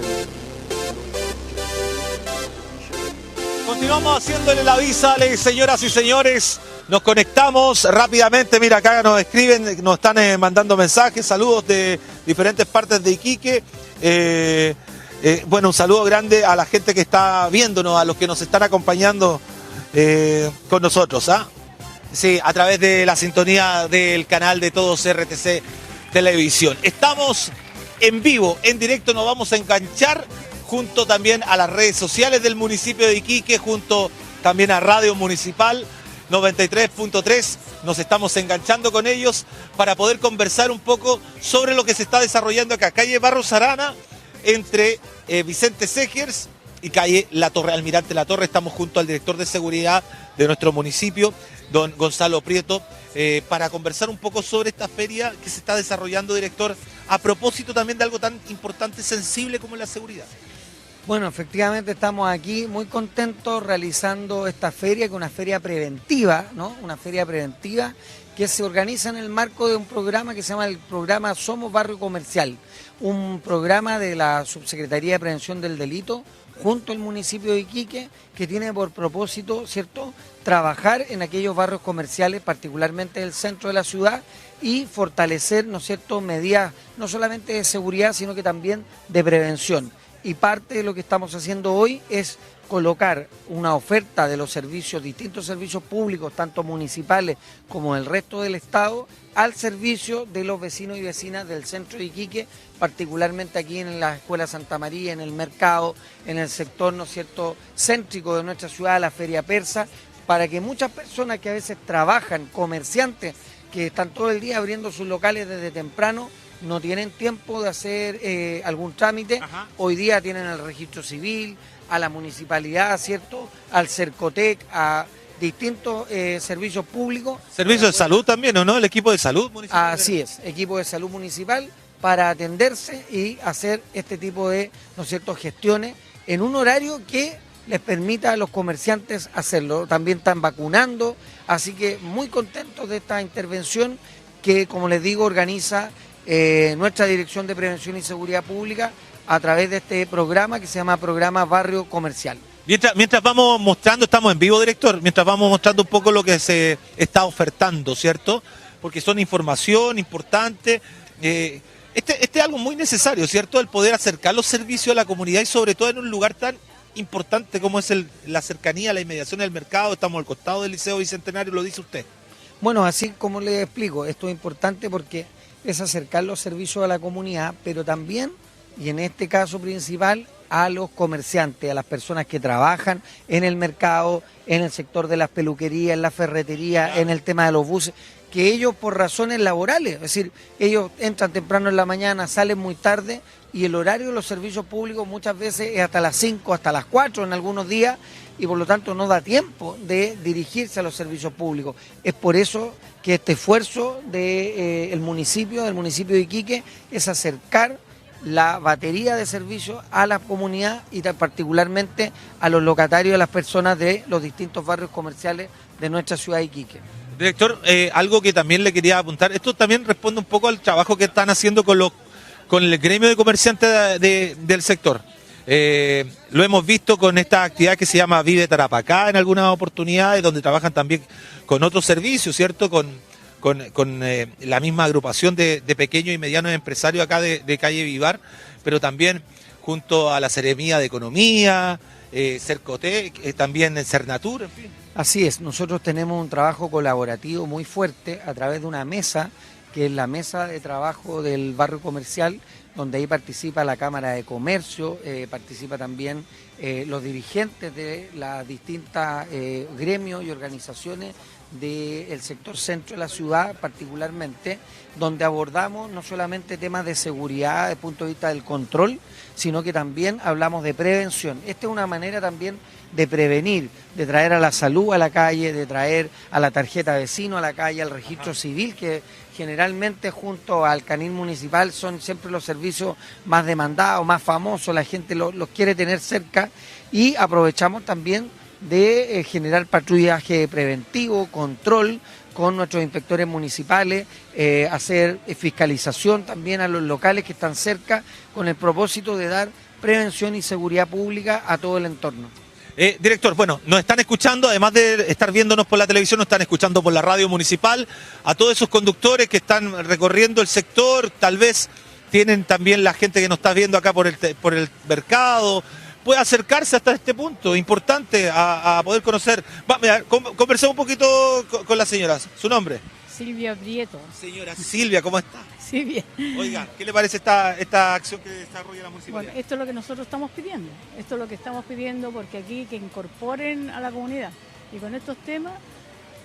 [SPEAKER 3] Continuamos haciéndole el avísale, señoras y señores. Nos conectamos rápidamente. Mira, acá nos escriben, nos están mandando mensajes, saludos de diferentes partes de Iquique. Bueno, un saludo grande a la gente que está viéndonos, a los que nos están acompañando con nosotros, ¿ah? Sí, a través de la sintonía del canal de Todos RTC Televisión. Estamos en vivo, en directo, nos vamos a enganchar junto también a las redes sociales del municipio de Iquique, junto también a Radio Municipal 93.3. Nos estamos enganchando con ellos para poder conversar un poco sobre lo que se está desarrollando acá. Calle Barros Arana, entre Vicente Segers y calle La Torre, Almirante La Torre. Estamos junto al director de seguridad de nuestro municipio, don Gonzalo Prieto, para conversar un poco sobre esta feria que se está desarrollando, director, a propósito también de algo tan importante, sensible como la seguridad.
[SPEAKER 13] Bueno, efectivamente estamos aquí muy contentos realizando esta feria, que es una feria preventiva, ¿no? Una feria preventiva que se organiza en el marco de un programa que se llama el programa Somos Barrio Comercial, un programa de la Subsecretaría de Prevención del Delito junto al municipio de Iquique, que tiene por propósito, ¿cierto?, trabajar en aquellos barrios comerciales, particularmente el centro de la ciudad, y fortalecer, ¿no es cierto?, medidas no solamente de seguridad, sino que también de prevención. Y parte de lo que estamos haciendo hoy es colocar una oferta de los servicios, distintos servicios públicos, tanto municipales como del resto del Estado, al servicio de los vecinos y vecinas del centro de Iquique, particularmente aquí en la Escuela Santa María, en el mercado, en el sector, ¿no es cierto?, céntrico de nuestra ciudad, la Feria Persa, para que muchas personas que a veces trabajan, comerciantes, que están todo el día abriendo sus locales desde temprano, no tienen tiempo de hacer algún trámite. Ajá. Hoy día tienen el registro civil, a la municipalidad, ¿cierto?, al Cercotec, a distintos servicios públicos.
[SPEAKER 3] Servicios de salud también, ¿o no? El equipo de salud municipal.
[SPEAKER 13] Así es, equipo de salud municipal, para atenderse y hacer este tipo de, ¿no es cierto?, gestiones en un horario que les permita a los comerciantes hacerlo. También están vacunando, así que muy contentos de esta intervención que, como les digo, organiza nuestra Dirección de Prevención y Seguridad Pública a través de este programa que se llama Programa Barrio Comercial.
[SPEAKER 3] Mientras vamos mostrando, estamos en vivo, director, mientras vamos mostrando un poco lo que se está ofertando, ¿cierto? Porque son información importante. Este es algo muy necesario, ¿cierto? El poder acercar los servicios a la comunidad y sobre todo en un lugar tan importante como es la cercanía, la inmediación del mercado. Estamos al costado del Liceo Bicentenario, lo dice usted.
[SPEAKER 13] Bueno, así como le explico, esto es importante porque es acercar los servicios a la comunidad, pero también, y en este caso principal, a los comerciantes, a las personas que trabajan en el mercado, en el sector de las peluquerías, en la ferretería, en el tema de los buses, que ellos por razones laborales, es decir, ellos entran temprano en la mañana, salen muy tarde y el horario de los servicios públicos muchas veces es hasta las 5, hasta las 4 en algunos días y por lo tanto no da tiempo de dirigirse a los servicios públicos. Es por eso que este esfuerzo del municipio de Iquique, es acercar la batería de servicios a la comunidad y particularmente a los locatarios, a las personas de los distintos barrios comerciales de nuestra ciudad de Iquique.
[SPEAKER 3] Director, algo que también le quería apuntar, esto también responde un poco al trabajo que están haciendo con el gremio de comerciantes del sector. Lo hemos visto con esta actividad que se llama Vive Tarapacá en algunas oportunidades, donde trabajan también con otros servicios, ¿cierto? Con la misma agrupación de pequeños y medianos empresarios acá de Calle Vivar, pero también junto a la Seremía de Economía, Cercoté, también Cernatur, en fin.
[SPEAKER 13] Así es, nosotros tenemos un trabajo colaborativo muy fuerte a través de una mesa, que es la mesa de trabajo del barrio comercial, donde ahí participa la Cámara de Comercio, participa también los dirigentes de las distintas gremios y organizaciones del sector centro de la ciudad particularmente, donde abordamos no solamente temas de seguridad desde el punto de vista del control, sino que también hablamos de prevención. Esta es una manera también de prevenir, de traer a la salud a la calle, de traer a la tarjeta vecino a la calle, al registro civil, que generalmente junto al canil municipal son siempre los servicios más demandados, más famosos, la gente los quiere tener cerca, y aprovechamos también de generar patrullaje preventivo, control con nuestros inspectores municipales, hacer fiscalización también a los locales que están cerca, con el propósito de dar prevención y seguridad pública a todo el entorno.
[SPEAKER 3] Director, bueno, nos están escuchando, además de estar viéndonos por la televisión, nos están escuchando por la radio municipal, a todos esos conductores que están recorriendo el sector, tal vez tienen también la gente que nos está viendo acá por el mercado, puede acercarse hasta este punto, importante a poder conocer. Mira, conversemos un poquito con la señora, ¿su nombre?
[SPEAKER 14] Silvia Prieto.
[SPEAKER 3] Señora Silvia, ¿cómo está?
[SPEAKER 14] Sí, bien.
[SPEAKER 3] Oiga, ¿qué le parece esta acción que desarrolla la municipalidad?
[SPEAKER 14] Bueno, esto es lo que nosotros estamos pidiendo. Esto es lo que estamos pidiendo porque aquí que incorporen a la comunidad. Y con estos temas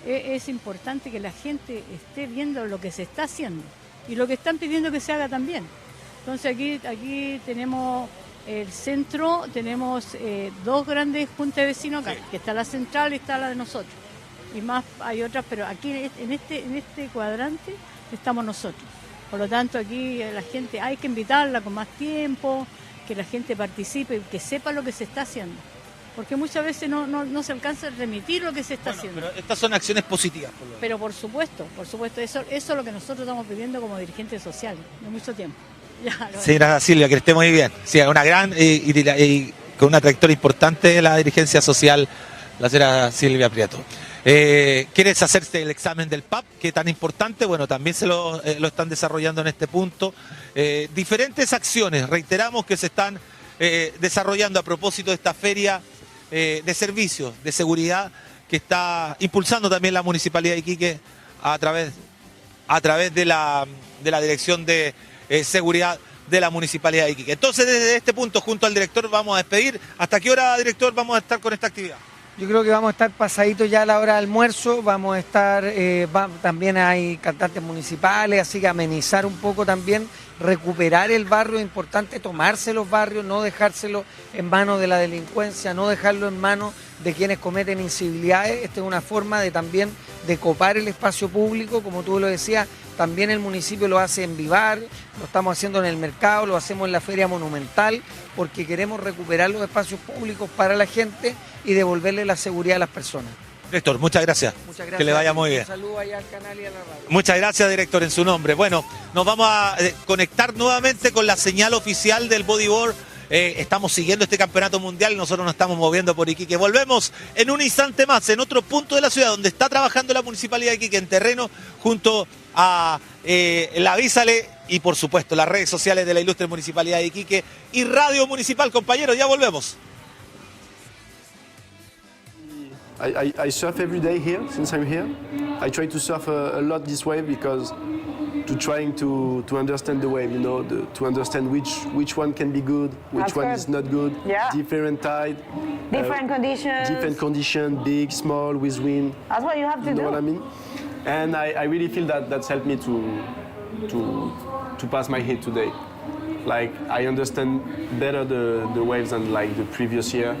[SPEAKER 14] es importante que la gente esté viendo lo que se está haciendo y lo que están pidiendo que se haga también. Entonces aquí tenemos el centro, tenemos dos grandes juntas de vecinos acá, que está la central y está la de nosotros. Y más hay otras, pero aquí en este cuadrante estamos nosotros. Por lo tanto, aquí la gente hay que invitarla con más tiempo, que la gente participe, que sepa lo que se está haciendo. Porque muchas veces no se alcanza a remitir lo que se está haciendo.
[SPEAKER 3] Pero estas son acciones positivas.
[SPEAKER 14] Pero por supuesto, eso es lo que nosotros estamos pidiendo como dirigentes sociales, de mucho tiempo.
[SPEAKER 3] Señora Silvia, que esté muy bien. Sí, una gran y con una trayectoria importante de la dirigencia social, la señora Silvia Prieto. ¿Quieres hacerse el examen del PAP? Que tan importante, bueno, también se lo están desarrollando en este punto. Diferentes acciones, reiteramos, que se están desarrollando a propósito de esta feria de servicios, de seguridad, que está impulsando también la Municipalidad de Iquique a través de la Dirección de Seguridad de la Municipalidad de Iquique. Entonces, desde este punto, junto al director, vamos a despedir. ¿Hasta qué hora, director, vamos a estar con esta actividad?
[SPEAKER 13] Yo creo que vamos a estar pasaditos ya a la hora de almuerzo, vamos a estar, también hay cantantes municipales, así que amenizar un poco también, recuperar el barrio, es importante tomarse los barrios, no dejárselo en manos de la delincuencia, no dejarlo en manos de quienes cometen incivilidades. Esta es una forma de también de copar el espacio público, como tú lo decías, también el municipio lo hace en Vivar, lo estamos haciendo en el mercado, lo hacemos en la Feria Monumental, porque queremos recuperar los espacios públicos para la gente y devolverle la seguridad a las personas.
[SPEAKER 3] Director, muchas gracias.
[SPEAKER 13] Muchas gracias.
[SPEAKER 3] Que le vaya muy bien.
[SPEAKER 13] Un saludo allá al canal y a la radio.
[SPEAKER 3] Muchas gracias, director, en su nombre. Bueno, nos vamos a conectar nuevamente con la señal oficial del bodyboard. Estamos siguiendo este campeonato mundial y nosotros nos estamos moviendo por Iquique. Volvemos en un instante más, en otro punto de la ciudad donde está trabajando la Municipalidad de Iquique en terreno, junto a el Avísale y, por supuesto, las redes sociales de la ilustre Municipalidad de Iquique y Radio Municipal. Compañeros, ya volvemos.
[SPEAKER 9] I surf every day here since I'm here. I try to surf a lot this wave because trying to understand the wave, you know, to understand which one can be good, which
[SPEAKER 1] That's
[SPEAKER 9] one
[SPEAKER 1] good.
[SPEAKER 9] is not good.
[SPEAKER 1] Yeah.
[SPEAKER 9] Different tide,
[SPEAKER 1] Different conditions.
[SPEAKER 9] different condition, big, small, with wind.
[SPEAKER 1] That's what you have to
[SPEAKER 9] You know
[SPEAKER 1] do.
[SPEAKER 9] what I mean? And I really feel that that's helped me to pass my heat today. Like I understand better the waves than like the previous year,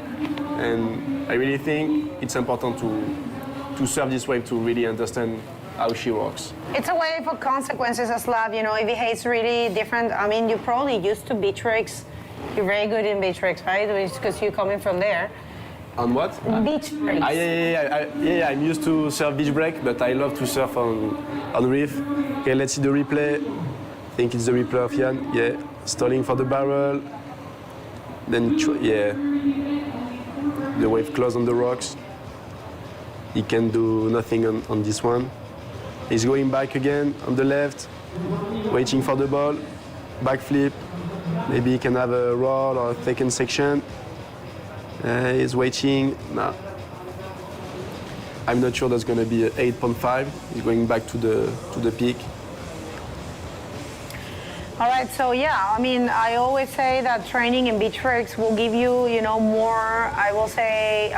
[SPEAKER 9] and I really think it's important to surf this wave to really understand how she works.
[SPEAKER 1] It's a wave of consequences as love, you know, it behaves really different. I mean, you're probably used to beach tricks. You're very good in beach tricks, right? Because you're coming from there.
[SPEAKER 9] On what?
[SPEAKER 1] Beach tricks.
[SPEAKER 9] Yeah, I'm used to surf beach break, but I love to surf on reef. Okay, let's see the replay. I think it's the replay of Jan. Yeah, stalling for the barrel. Then, yeah, the wave close on the rocks. He can do nothing on this one. He's going back again on the left, waiting for the ball. Backflip. Maybe he can have a roll or a second section. He's waiting. No. I'm not sure that's going to be an 8.5. He's going back to the peak.
[SPEAKER 1] All right, so yeah, I mean, I always say that training in beach tricks will give you, you know, more, I will say,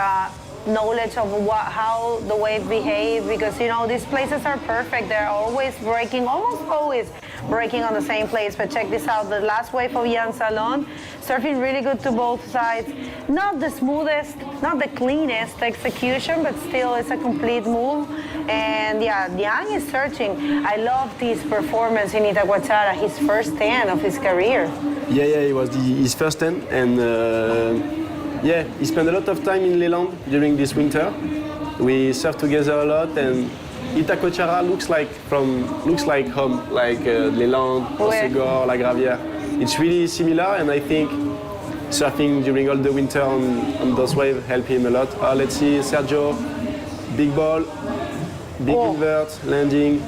[SPEAKER 1] knowledge of how the waves behave, because, you know, these places are perfect. They're always breaking, almost always breaking on the same place. But check this out, the last wave of Jan Salon, surfing really good to both sides. Not the smoothest, not the cleanest execution, but still it's a complete move. And yeah, Jan is searching. I love this performance in Itacoachara, his first 10 of his career.
[SPEAKER 9] Yeah, it was his first 10, and yeah, he spent a lot of time in Leland during this winter. We surfed together a lot, and Itacoachara looks like home, like Leland, Ossegor, La Gravière. It's really similar, and I think surfing during all the winter on those waves helped him a lot. Let's see, Sergio, big ball, big invert, landing.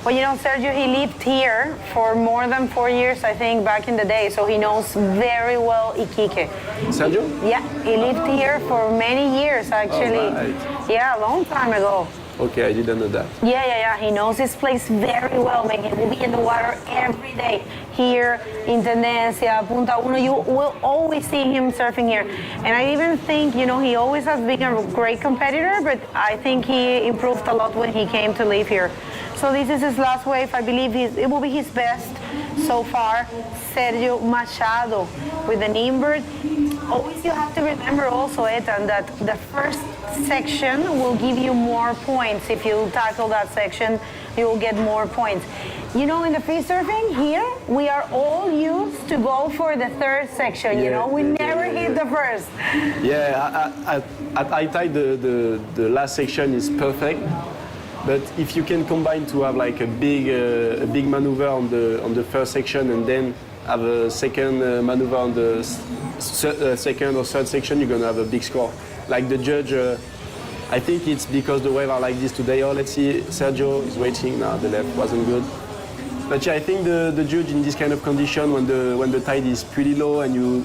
[SPEAKER 1] Well, you know, Sergio, he lived here for more than 4 years, I think, back in the day, so he knows very well Iquique.
[SPEAKER 9] Sergio?
[SPEAKER 1] Yeah, he lived here for many years, actually.
[SPEAKER 9] Oh, right.
[SPEAKER 1] Yeah, a long time ago.
[SPEAKER 9] Okay, I didn't know that.
[SPEAKER 1] Yeah. He knows this place very well, man. He will be in the water every day. Here, in Tendencia, Punta Uno, you will always see him surfing here. And I even think, you know, he always has been a great competitor, but I think he improved a lot when he came to live here. So this is his last wave. I believe it will be his best so far. Sergio Machado with an invert. Always you have to remember also, Ethan, that the first section will give you more points. If you tackle that section, you will get more points. You know, in the free surfing here, we are all used to go for the third section. You know, we never hit the first.
[SPEAKER 9] Yeah, at high tide, the last section is perfect. But if you can combine to have like a big maneuver on the first section and then have a second maneuver on the second or third section, you're gonna have a big score. Like the judge, I think it's because the waves are like this today. Oh, let's see, Sergio is waiting. No, the left wasn't good. But yeah, I think the judge in this kind of condition, when the tide is pretty low and you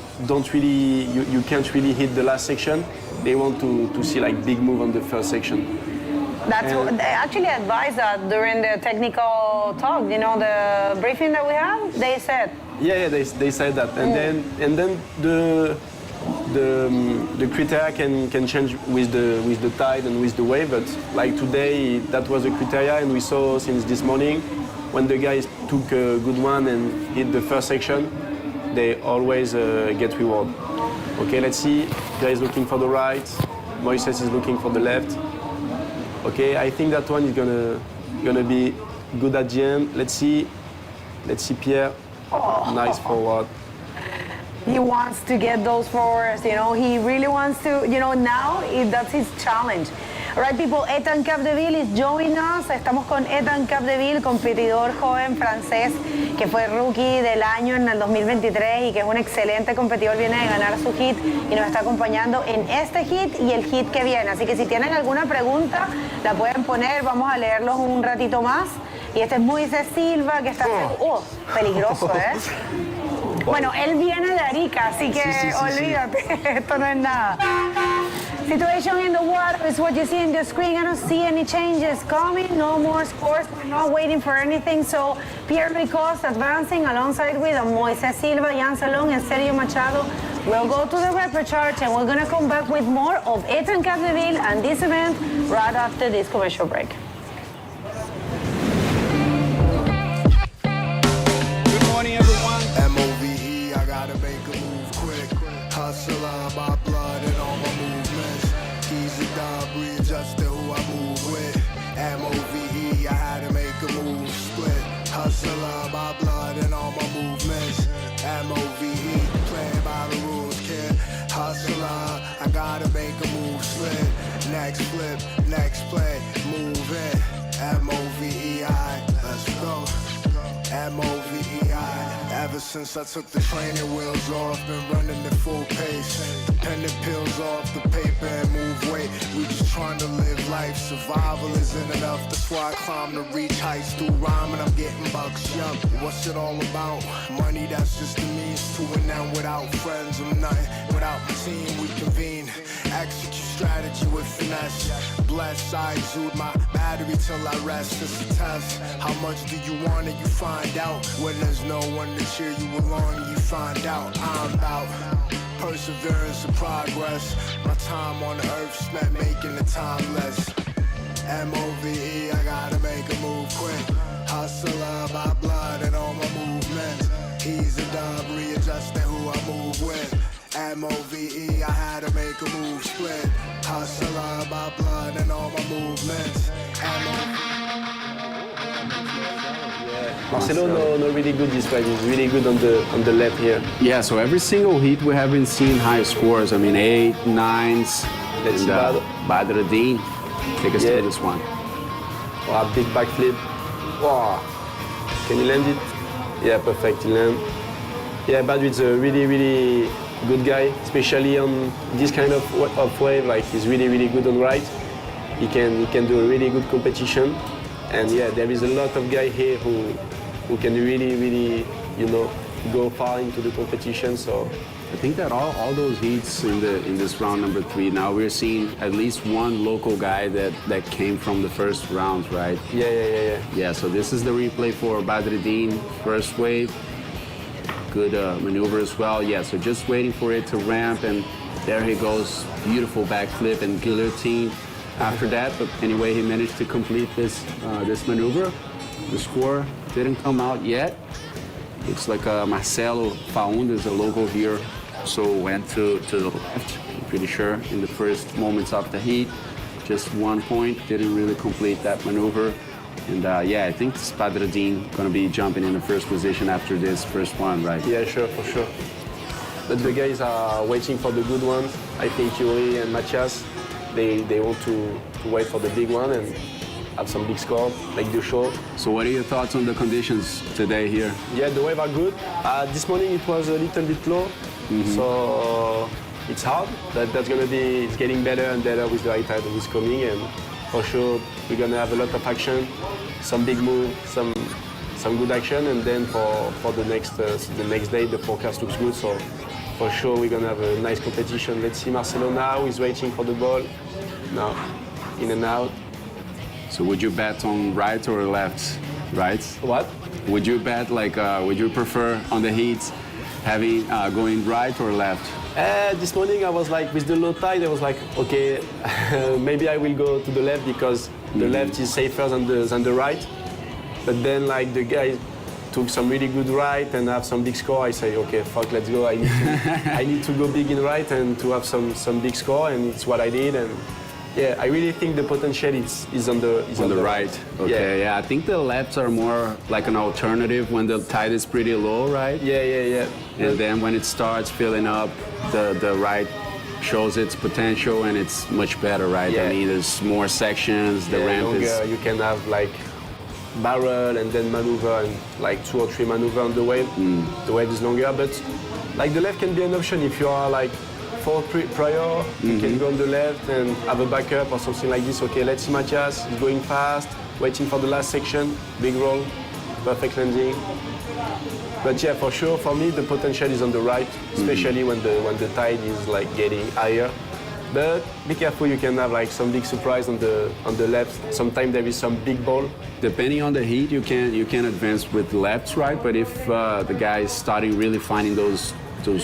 [SPEAKER 9] can't really hit the last section, they want to see like big move on the first section.
[SPEAKER 1] That's what they actually advised that during the technical talk. You know, the briefing that we had, they said.
[SPEAKER 9] Yeah, they said that, and then the criteria can change with the tide and with the wave. But like today, that was a criteria, and we saw since this morning, when the guys took a good one and hit the first section, they always get reward. Okay, let's see. Pierre is looking for the right. Moises is looking for the left. Okay, I think that one is gonna be good at the end. Let's see Pierre. Nice forward.
[SPEAKER 1] He wants to get those forwards, you know, he really wants to, you know, now that's his challenge. All right, people, Ethan Capdeville is joining us. Estamos con Ethan Capdeville, competidor joven francés que fue rookie del año en el 2023 y que es un excelente competidor, viene de ganar su hit y nos está acompañando en este hit y el hit que viene. Así que si tienen alguna pregunta, la pueden poner, vamos a leerlos un ratito más. Y este es Moisés Silva, que está... peligroso, ¿eh? Bueno, él viene de Arica, así que olvídate, esto no es nada. Situation in the water is what you see in the screen. I don't see any changes coming, no more scores. We're not waiting for anything. So Pierre Ricost advancing alongside with Moisés Silva, Jan Salón, and Sergio Machado. We'll go to the report chart and we're going to come back with more of Ethan Capdeville and this event right after this commercial break.
[SPEAKER 7] Good morning, everyone. MOVE, I gotta make a move quick. Hustler, my blood and all my movements. He's a dog, readjusted who I move with. MOVE, I had to make a move split. Hustler, my blood and all my movements. MOVE, playing by the rules, kid. Hustler, I gotta make a move slip. Next flip, next play, move in. MOVEI, let's go. MOVEI. Ever since I took the training wheels off, been running at full pace. Dependent pills off the paper and move weight. We just trying to live life. Survival isn't enough. That's why I climb to reach heights through rhyme and I'm getting bucks. Yup, what's it all about? Money, that's just the means to an end. Without friends, I'm nothing. Without my team, we convene. Execute strategy with finesse. Bless, I exude my battery till I rest. It's a test. How much do you want it? You find out. When there's no one to cheer you along, you find out. I'm about perseverance and progress. My time on the earth spent making the timeless. MOVE, I gotta make a move quick. Hustler by blood and all my movements. He's a dub, readjusting who I move with. MOVE, I had to make a move split. Hustler by blood and all my movements.
[SPEAKER 9] Marcelo no really good this ride. He's really good on the left here.
[SPEAKER 5] Yeah, so every single heat we have been seeing high scores. I mean, 8, 9s.
[SPEAKER 9] Let's see
[SPEAKER 5] Badreddine. Take us through this one.
[SPEAKER 9] Oh, a big backflip. Wow. Can you land it? Yeah, perfect. He land. Yeah, Badredd's a really good guy, especially on this kind of wave. Like, he's really good on ride. He can do a really good competition. And yeah, there is a lot of guys here who can really, you know, go far into the competition. So
[SPEAKER 5] I think that all those heats in this round number 3, now we're seeing at least one local guy that came from the first round, right?
[SPEAKER 9] Yeah.
[SPEAKER 5] Yeah, so this is the replay for Badreddine, first wave. Good maneuver as well. Yeah, so just waiting for it to ramp, and there he goes. Beautiful backflip and guillotine after that. But anyway, he managed to complete this maneuver. The score didn't come out yet. Looks like Marcelo Faundes, a local here, so went to the left. I'm pretty sure in the first moments of the heat, just 1 point, didn't really complete that maneuver. And yeah, I think Badreddine gonna be jumping in the first position after this first one, right?
[SPEAKER 9] Yeah, sure, for sure. But the guys are waiting for the good one. I think Yuri and Matthias, they want to wait for the big one and have some big score, like the show.
[SPEAKER 5] So what are your thoughts on the conditions today here?
[SPEAKER 9] Yeah, the wave are good. This morning it was a little bit low, so it's hard. It's getting better and better with the high tide that is coming, and for sure we're gonna have a lot of action, some big move, some good action, and then for the next day the forecast looks good. So for sure we're gonna have a nice competition. Let's see Marcelo now. He's waiting for the ball. Now, in and out.
[SPEAKER 5] So would you bet on right or left? Right?
[SPEAKER 9] What?
[SPEAKER 5] Would you bet would you prefer on the heats having going right or left?
[SPEAKER 9] This morning I was like, with the low tide, I was like, okay, maybe I will go to the left because the left is safer than the right. But then like the guy took some really good right and have some big score. I say, okay, fuck, let's go. I need to go big in right and to have some big score, and it's what I did. And yeah, I really think the potential is on the
[SPEAKER 5] right. Okay, yeah. I think the lefts are more like an alternative when the tide is pretty low, right?
[SPEAKER 9] Yeah.
[SPEAKER 5] And then when it starts filling up, the right shows its potential and it's much better, right?
[SPEAKER 9] Yeah.
[SPEAKER 5] I mean, there's more sections, the ramp
[SPEAKER 9] longer,
[SPEAKER 5] is...
[SPEAKER 9] you can have like barrel and then maneuver and like 2 or 3 maneuver on the wave. The wave is longer, but like the left can be an option if you are like 4 prior, you can go on the left and have a backup or something like this. Okay, let's see Matthias, he's going fast, waiting for the last section, big roll, perfect landing. But yeah, for sure, for me, the potential is on the right, especially when the tide is like getting higher. But be careful, you can have like some big surprise on the left. Sometimes there is some big ball.
[SPEAKER 5] Depending on the heat, you can advance with lefts, right? But if the guy is starting really finding those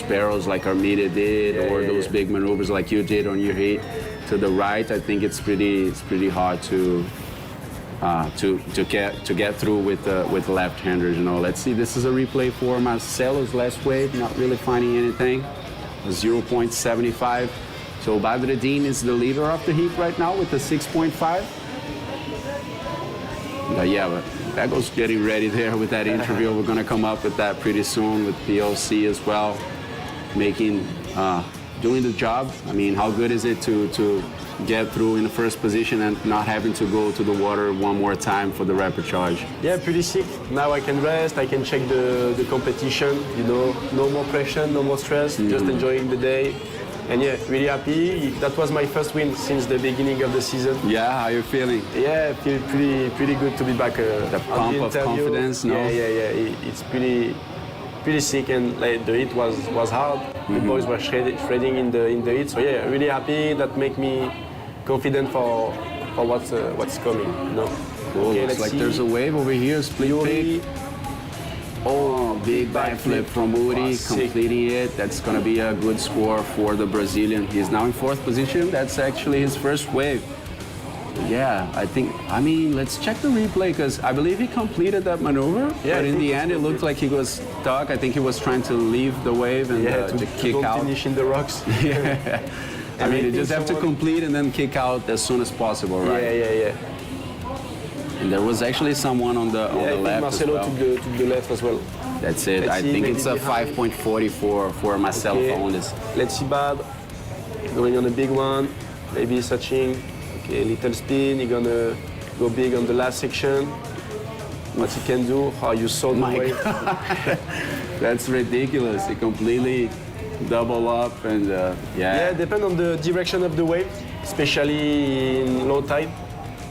[SPEAKER 5] barrels like Armida did, or those big maneuvers like you did on your heat to the right, I think it's pretty hard to get through with left-handers. You know, let's see. This is a replay for Marcelo's last wave. Not really finding anything. 0.75. So Badreddine is the leader of the heat right now with a 6.5. Yeah, but Bago's getting ready there with that interview. We're going to come up with that pretty soon with PLC as well, doing the job. I mean, how good is it to get through in the first position and not having to go to the water one more time for the rapid charge?
[SPEAKER 9] Yeah, pretty sick. Now I can rest, I can check the competition, you know, no more pressure, no more stress, just enjoying the day. And yeah, really happy. That was my first win since the beginning of the season.
[SPEAKER 5] Yeah, how you feeling?
[SPEAKER 9] Yeah, I feel pretty good to be back.
[SPEAKER 5] The pump of confidence, no?
[SPEAKER 9] Yeah. It's pretty sick, and like, the heat was hard. The boys were shredding in the heat. So yeah, really happy. That make me confident for what's coming. You know?
[SPEAKER 5] Cool. Okay, looks like there's a wave over here. Split pick. Oh, big backflip from Uri, completing it. That's going to be a good score for the Brazilian. He's now in 4th position. That's actually his first wave. Yeah, I mean, let's check the replay because I believe he completed that maneuver. Yeah, but in the end, it looked like he was stuck. I think he was trying to leave the wave and to kick out.
[SPEAKER 9] Finish in the rocks.
[SPEAKER 5] Yeah. I mean, you just have to complete and then kick out as soon as possible, right?
[SPEAKER 9] Yeah.
[SPEAKER 5] And there was actually someone on the left
[SPEAKER 9] Marcelo
[SPEAKER 5] as well.
[SPEAKER 9] took the left as well.
[SPEAKER 5] That's it. I think it's a 5.40 for Marcelo on this.
[SPEAKER 9] Let's see Bad going on a big one, maybe searching. Okay, little spin. You're gonna go big on the last section. What he can do? How you saw the wave.
[SPEAKER 5] That's ridiculous. He completely double up and
[SPEAKER 9] Yeah, depend on the direction of the wave, especially in low tide.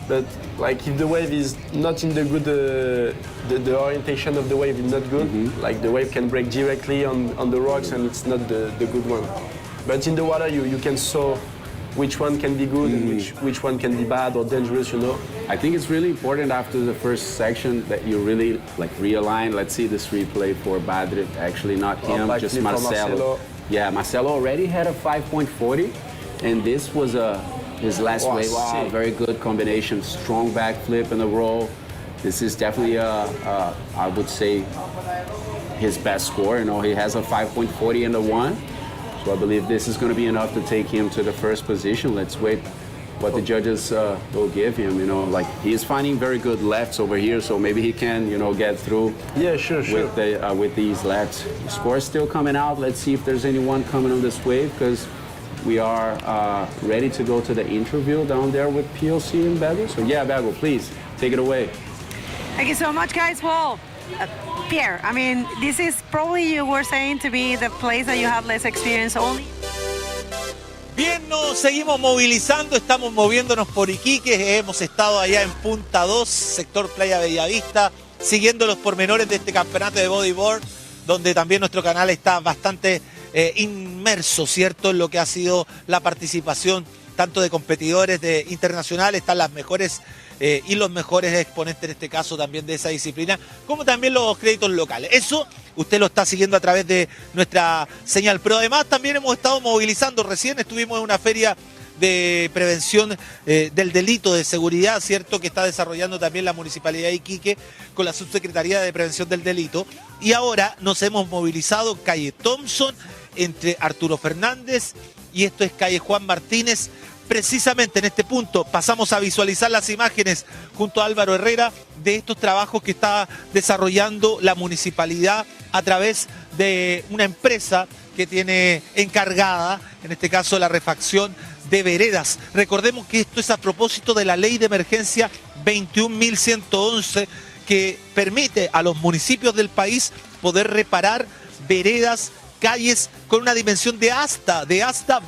[SPEAKER 9] But like if the wave is not in the good, the orientation of the wave is not good. Like the wave can break directly on the rocks and it's not the good one. But in the water, you can saw which one can be good and which one can be bad or dangerous, you know.
[SPEAKER 5] I think it's really important after the first section that you really like realign. Let's see this replay for Badre. Actually, not him, just Marcelo. Yeah, Marcelo already had a 5.40, and this was his last wave. Wow, very good combination. Strong backflip in the roll. This is definitely I would say, his best score. You know, he has a 5.40 in the 1. So I believe this is going to be enough to take him to the first position. Let's wait what the judges will give him. You know, like he's finding very good lefts over here, so maybe he can, you know, get through.
[SPEAKER 9] Yeah, sure.
[SPEAKER 5] With these lefts. The score is still coming out. Let's see if there's anyone coming on this wave because we are ready to go to the interview down there with PLC and Bago. So yeah, Bago, please take it away.
[SPEAKER 8] Thank you so much, guys. Well, Pierre, I mean, this is probably, you were saying, to be the place that you have less experience only.
[SPEAKER 3] Bien, nos seguimos movilizando, estamos moviéndonos por Iquique, hemos estado allá en Punta 2, sector Playa Bellavista, siguiendo los pormenores de este campeonato de bodyboard, donde también nuestro canal está bastante inmerso, ¿cierto?, en lo que ha sido la participación tanto de competidores internacionales, están las mejores y los mejores exponentes en este caso también de esa disciplina, como también los créditos locales. Eso usted lo está siguiendo a través de nuestra señal, pero además también hemos estado movilizando. Recién estuvimos en una feria de prevención del delito de seguridad, ¿cierto?, que está desarrollando también la Municipalidad de Iquique con la Subsecretaría de Prevención del Delito, y ahora nos hemos movilizado calle Thompson entre Arturo Fernández y esto es calle Juan Martínez precisamente en este punto pasamos a visualizar las imágenes junto a Álvaro Herrera de estos trabajos que está desarrollando la municipalidad a través de una empresa que tiene encargada, en este caso, la refacción de veredas. Recordemos que esto es a propósito de la ley de emergencia 21.111 que permite a los municipios del país poder reparar veredas, calles con una dimensión de hasta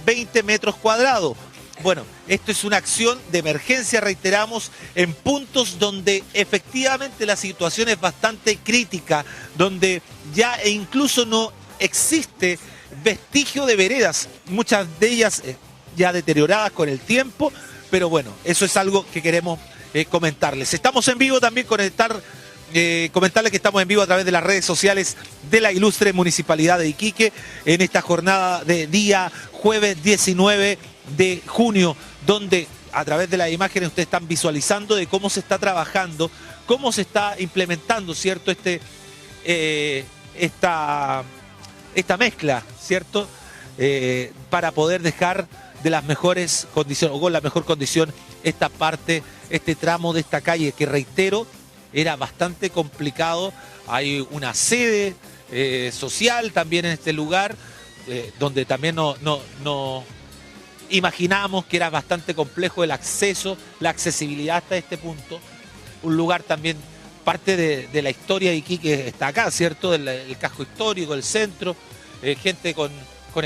[SPEAKER 3] 20 metros cuadrados. Bueno, esto es una acción de emergencia, reiteramos, en puntos donde efectivamente la situación es bastante crítica, donde ya incluso no existe vestigio de veredas, muchas de ellas ya deterioradas con el tiempo, pero bueno, eso es algo que queremos comentarles. Estamos en vivo también, comentarles que estamos en vivo a través de las redes sociales de la ilustre Municipalidad de Iquique en esta jornada de día jueves 19 de junio, donde a través de las imágenes ustedes están visualizando de cómo se está trabajando, cómo se está implementando, ¿cierto? Esta mezcla, ¿cierto? Para poder dejar de las mejores condiciones, o con la mejor condición, esta parte, este tramo de esta calle, que reitero, era bastante complicado. Hay una sede social también en este lugar, donde también no imaginamos que era bastante complejo el acceso, la accesibilidad hasta este punto. Un lugar también, parte de la historia de Iquique está acá, ¿cierto? El casco histórico, el centro, gente con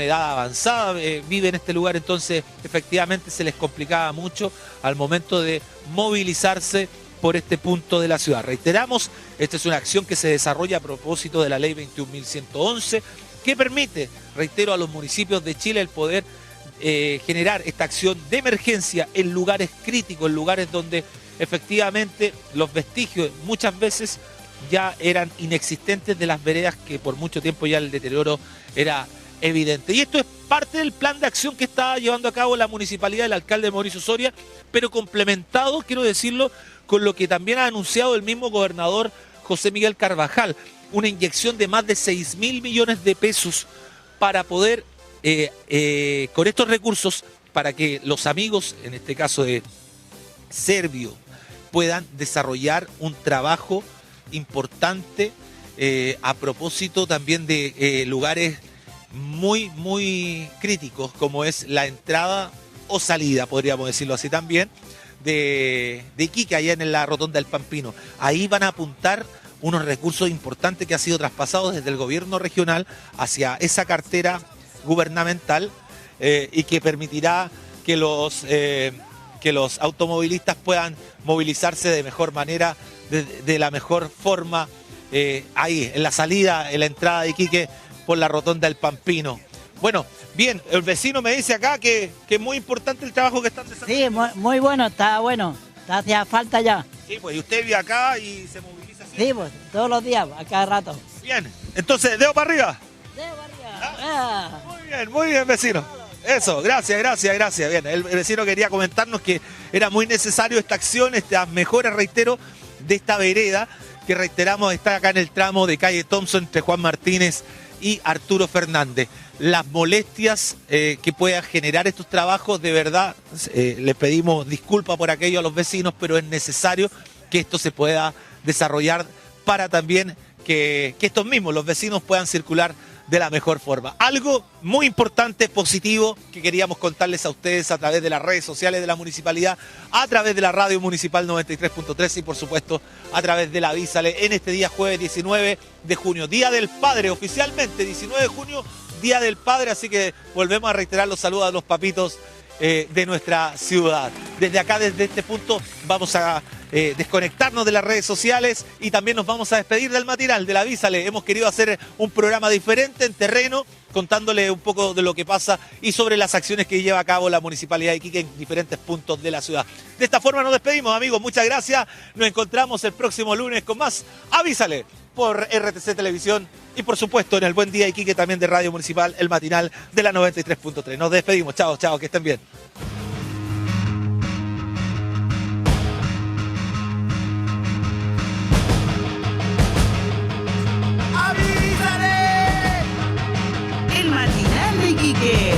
[SPEAKER 3] edad avanzada vive en este lugar, entonces efectivamente se les complicaba mucho al momento de movilizarse por este punto de la ciudad. Reiteramos, esta es una acción que se desarrolla a propósito de la ley 21.111, que permite, reitero, a los municipios de Chile el poder generar esta acción de emergencia en lugares críticos, en lugares donde efectivamente los vestigios muchas veces ya eran inexistentes de las veredas, que por mucho tiempo ya el deterioro era evidente. Y esto es parte del plan de acción que está llevando a cabo la municipalidad del alcalde Mauricio Soria, pero complementado, quiero decirlo, con lo que también ha anunciado el mismo gobernador José Miguel Carvajal, una inyección de más de 6.000 millones de pesos para poder, con estos recursos, para que los amigos, en este caso de Servio, puedan desarrollar un trabajo importante a propósito también de lugares muy críticos, como es la entrada o salida, podríamos decirlo así también, de Iquique, allá en la rotonda del Pampino. Ahí van a apuntar unos recursos importantes que han sido traspasados desde el gobierno regional hacia esa cartera gubernamental y que permitirá que los automovilistas puedan movilizarse de mejor manera, de la mejor forma, ahí, en la salida, en la entrada de Iquique por la rotonda del Pampino. Bueno, bien, el vecino me dice acá que es muy importante el trabajo que están desarrollando.
[SPEAKER 15] Sí, muy bueno, está bueno, está hacía falta ya.
[SPEAKER 3] Sí, pues, y usted vive acá y se moviliza así.
[SPEAKER 15] Sí, pues, todos los días, a cada rato.
[SPEAKER 3] Bien, entonces, dedo para arriba.
[SPEAKER 15] Dedo para arriba.
[SPEAKER 3] Muy bien, vecino. Eso, gracias. Bien, el vecino quería comentarnos que era muy necesario esta acción, estas mejoras, reitero, de esta vereda, que reiteramos está acá en el tramo de calle Thompson entre Juan Martínez y Arturo Fernández. Las molestias que puedan generar estos trabajos, de verdad, les pedimos disculpas por aquello a los vecinos, pero es necesario que esto se pueda desarrollar para también que estos mismos, los vecinos, puedan circular de la mejor forma. Algo muy importante, positivo, que queríamos contarles a ustedes a través de las redes sociales de la municipalidad, a través de la radio municipal 93.3 y por supuesto a través de la Avísale en este día jueves 19 de junio, Día del Padre, oficialmente 19 de junio, Día del Padre, así que volvemos a reiterar los saludos a los papitos de nuestra ciudad. Desde acá, desde este punto, vamos a desconectarnos de las redes sociales y también nos vamos a despedir del matinal, de la Avísale. Hemos querido hacer un programa diferente en terreno, contándole un poco de lo que pasa y sobre las acciones que lleva a cabo la Municipalidad de Iquique en diferentes puntos de la ciudad. De esta forma nos despedimos, amigos. Muchas gracias. Nos encontramos el próximo lunes con más Avísale por RTC Televisión y por supuesto en el Buen Día Iquique también de Radio Municipal, el matinal de la 93.3. Nos despedimos. Chao, que estén bien.
[SPEAKER 2] ¡Avísale! El matinal de Iquique.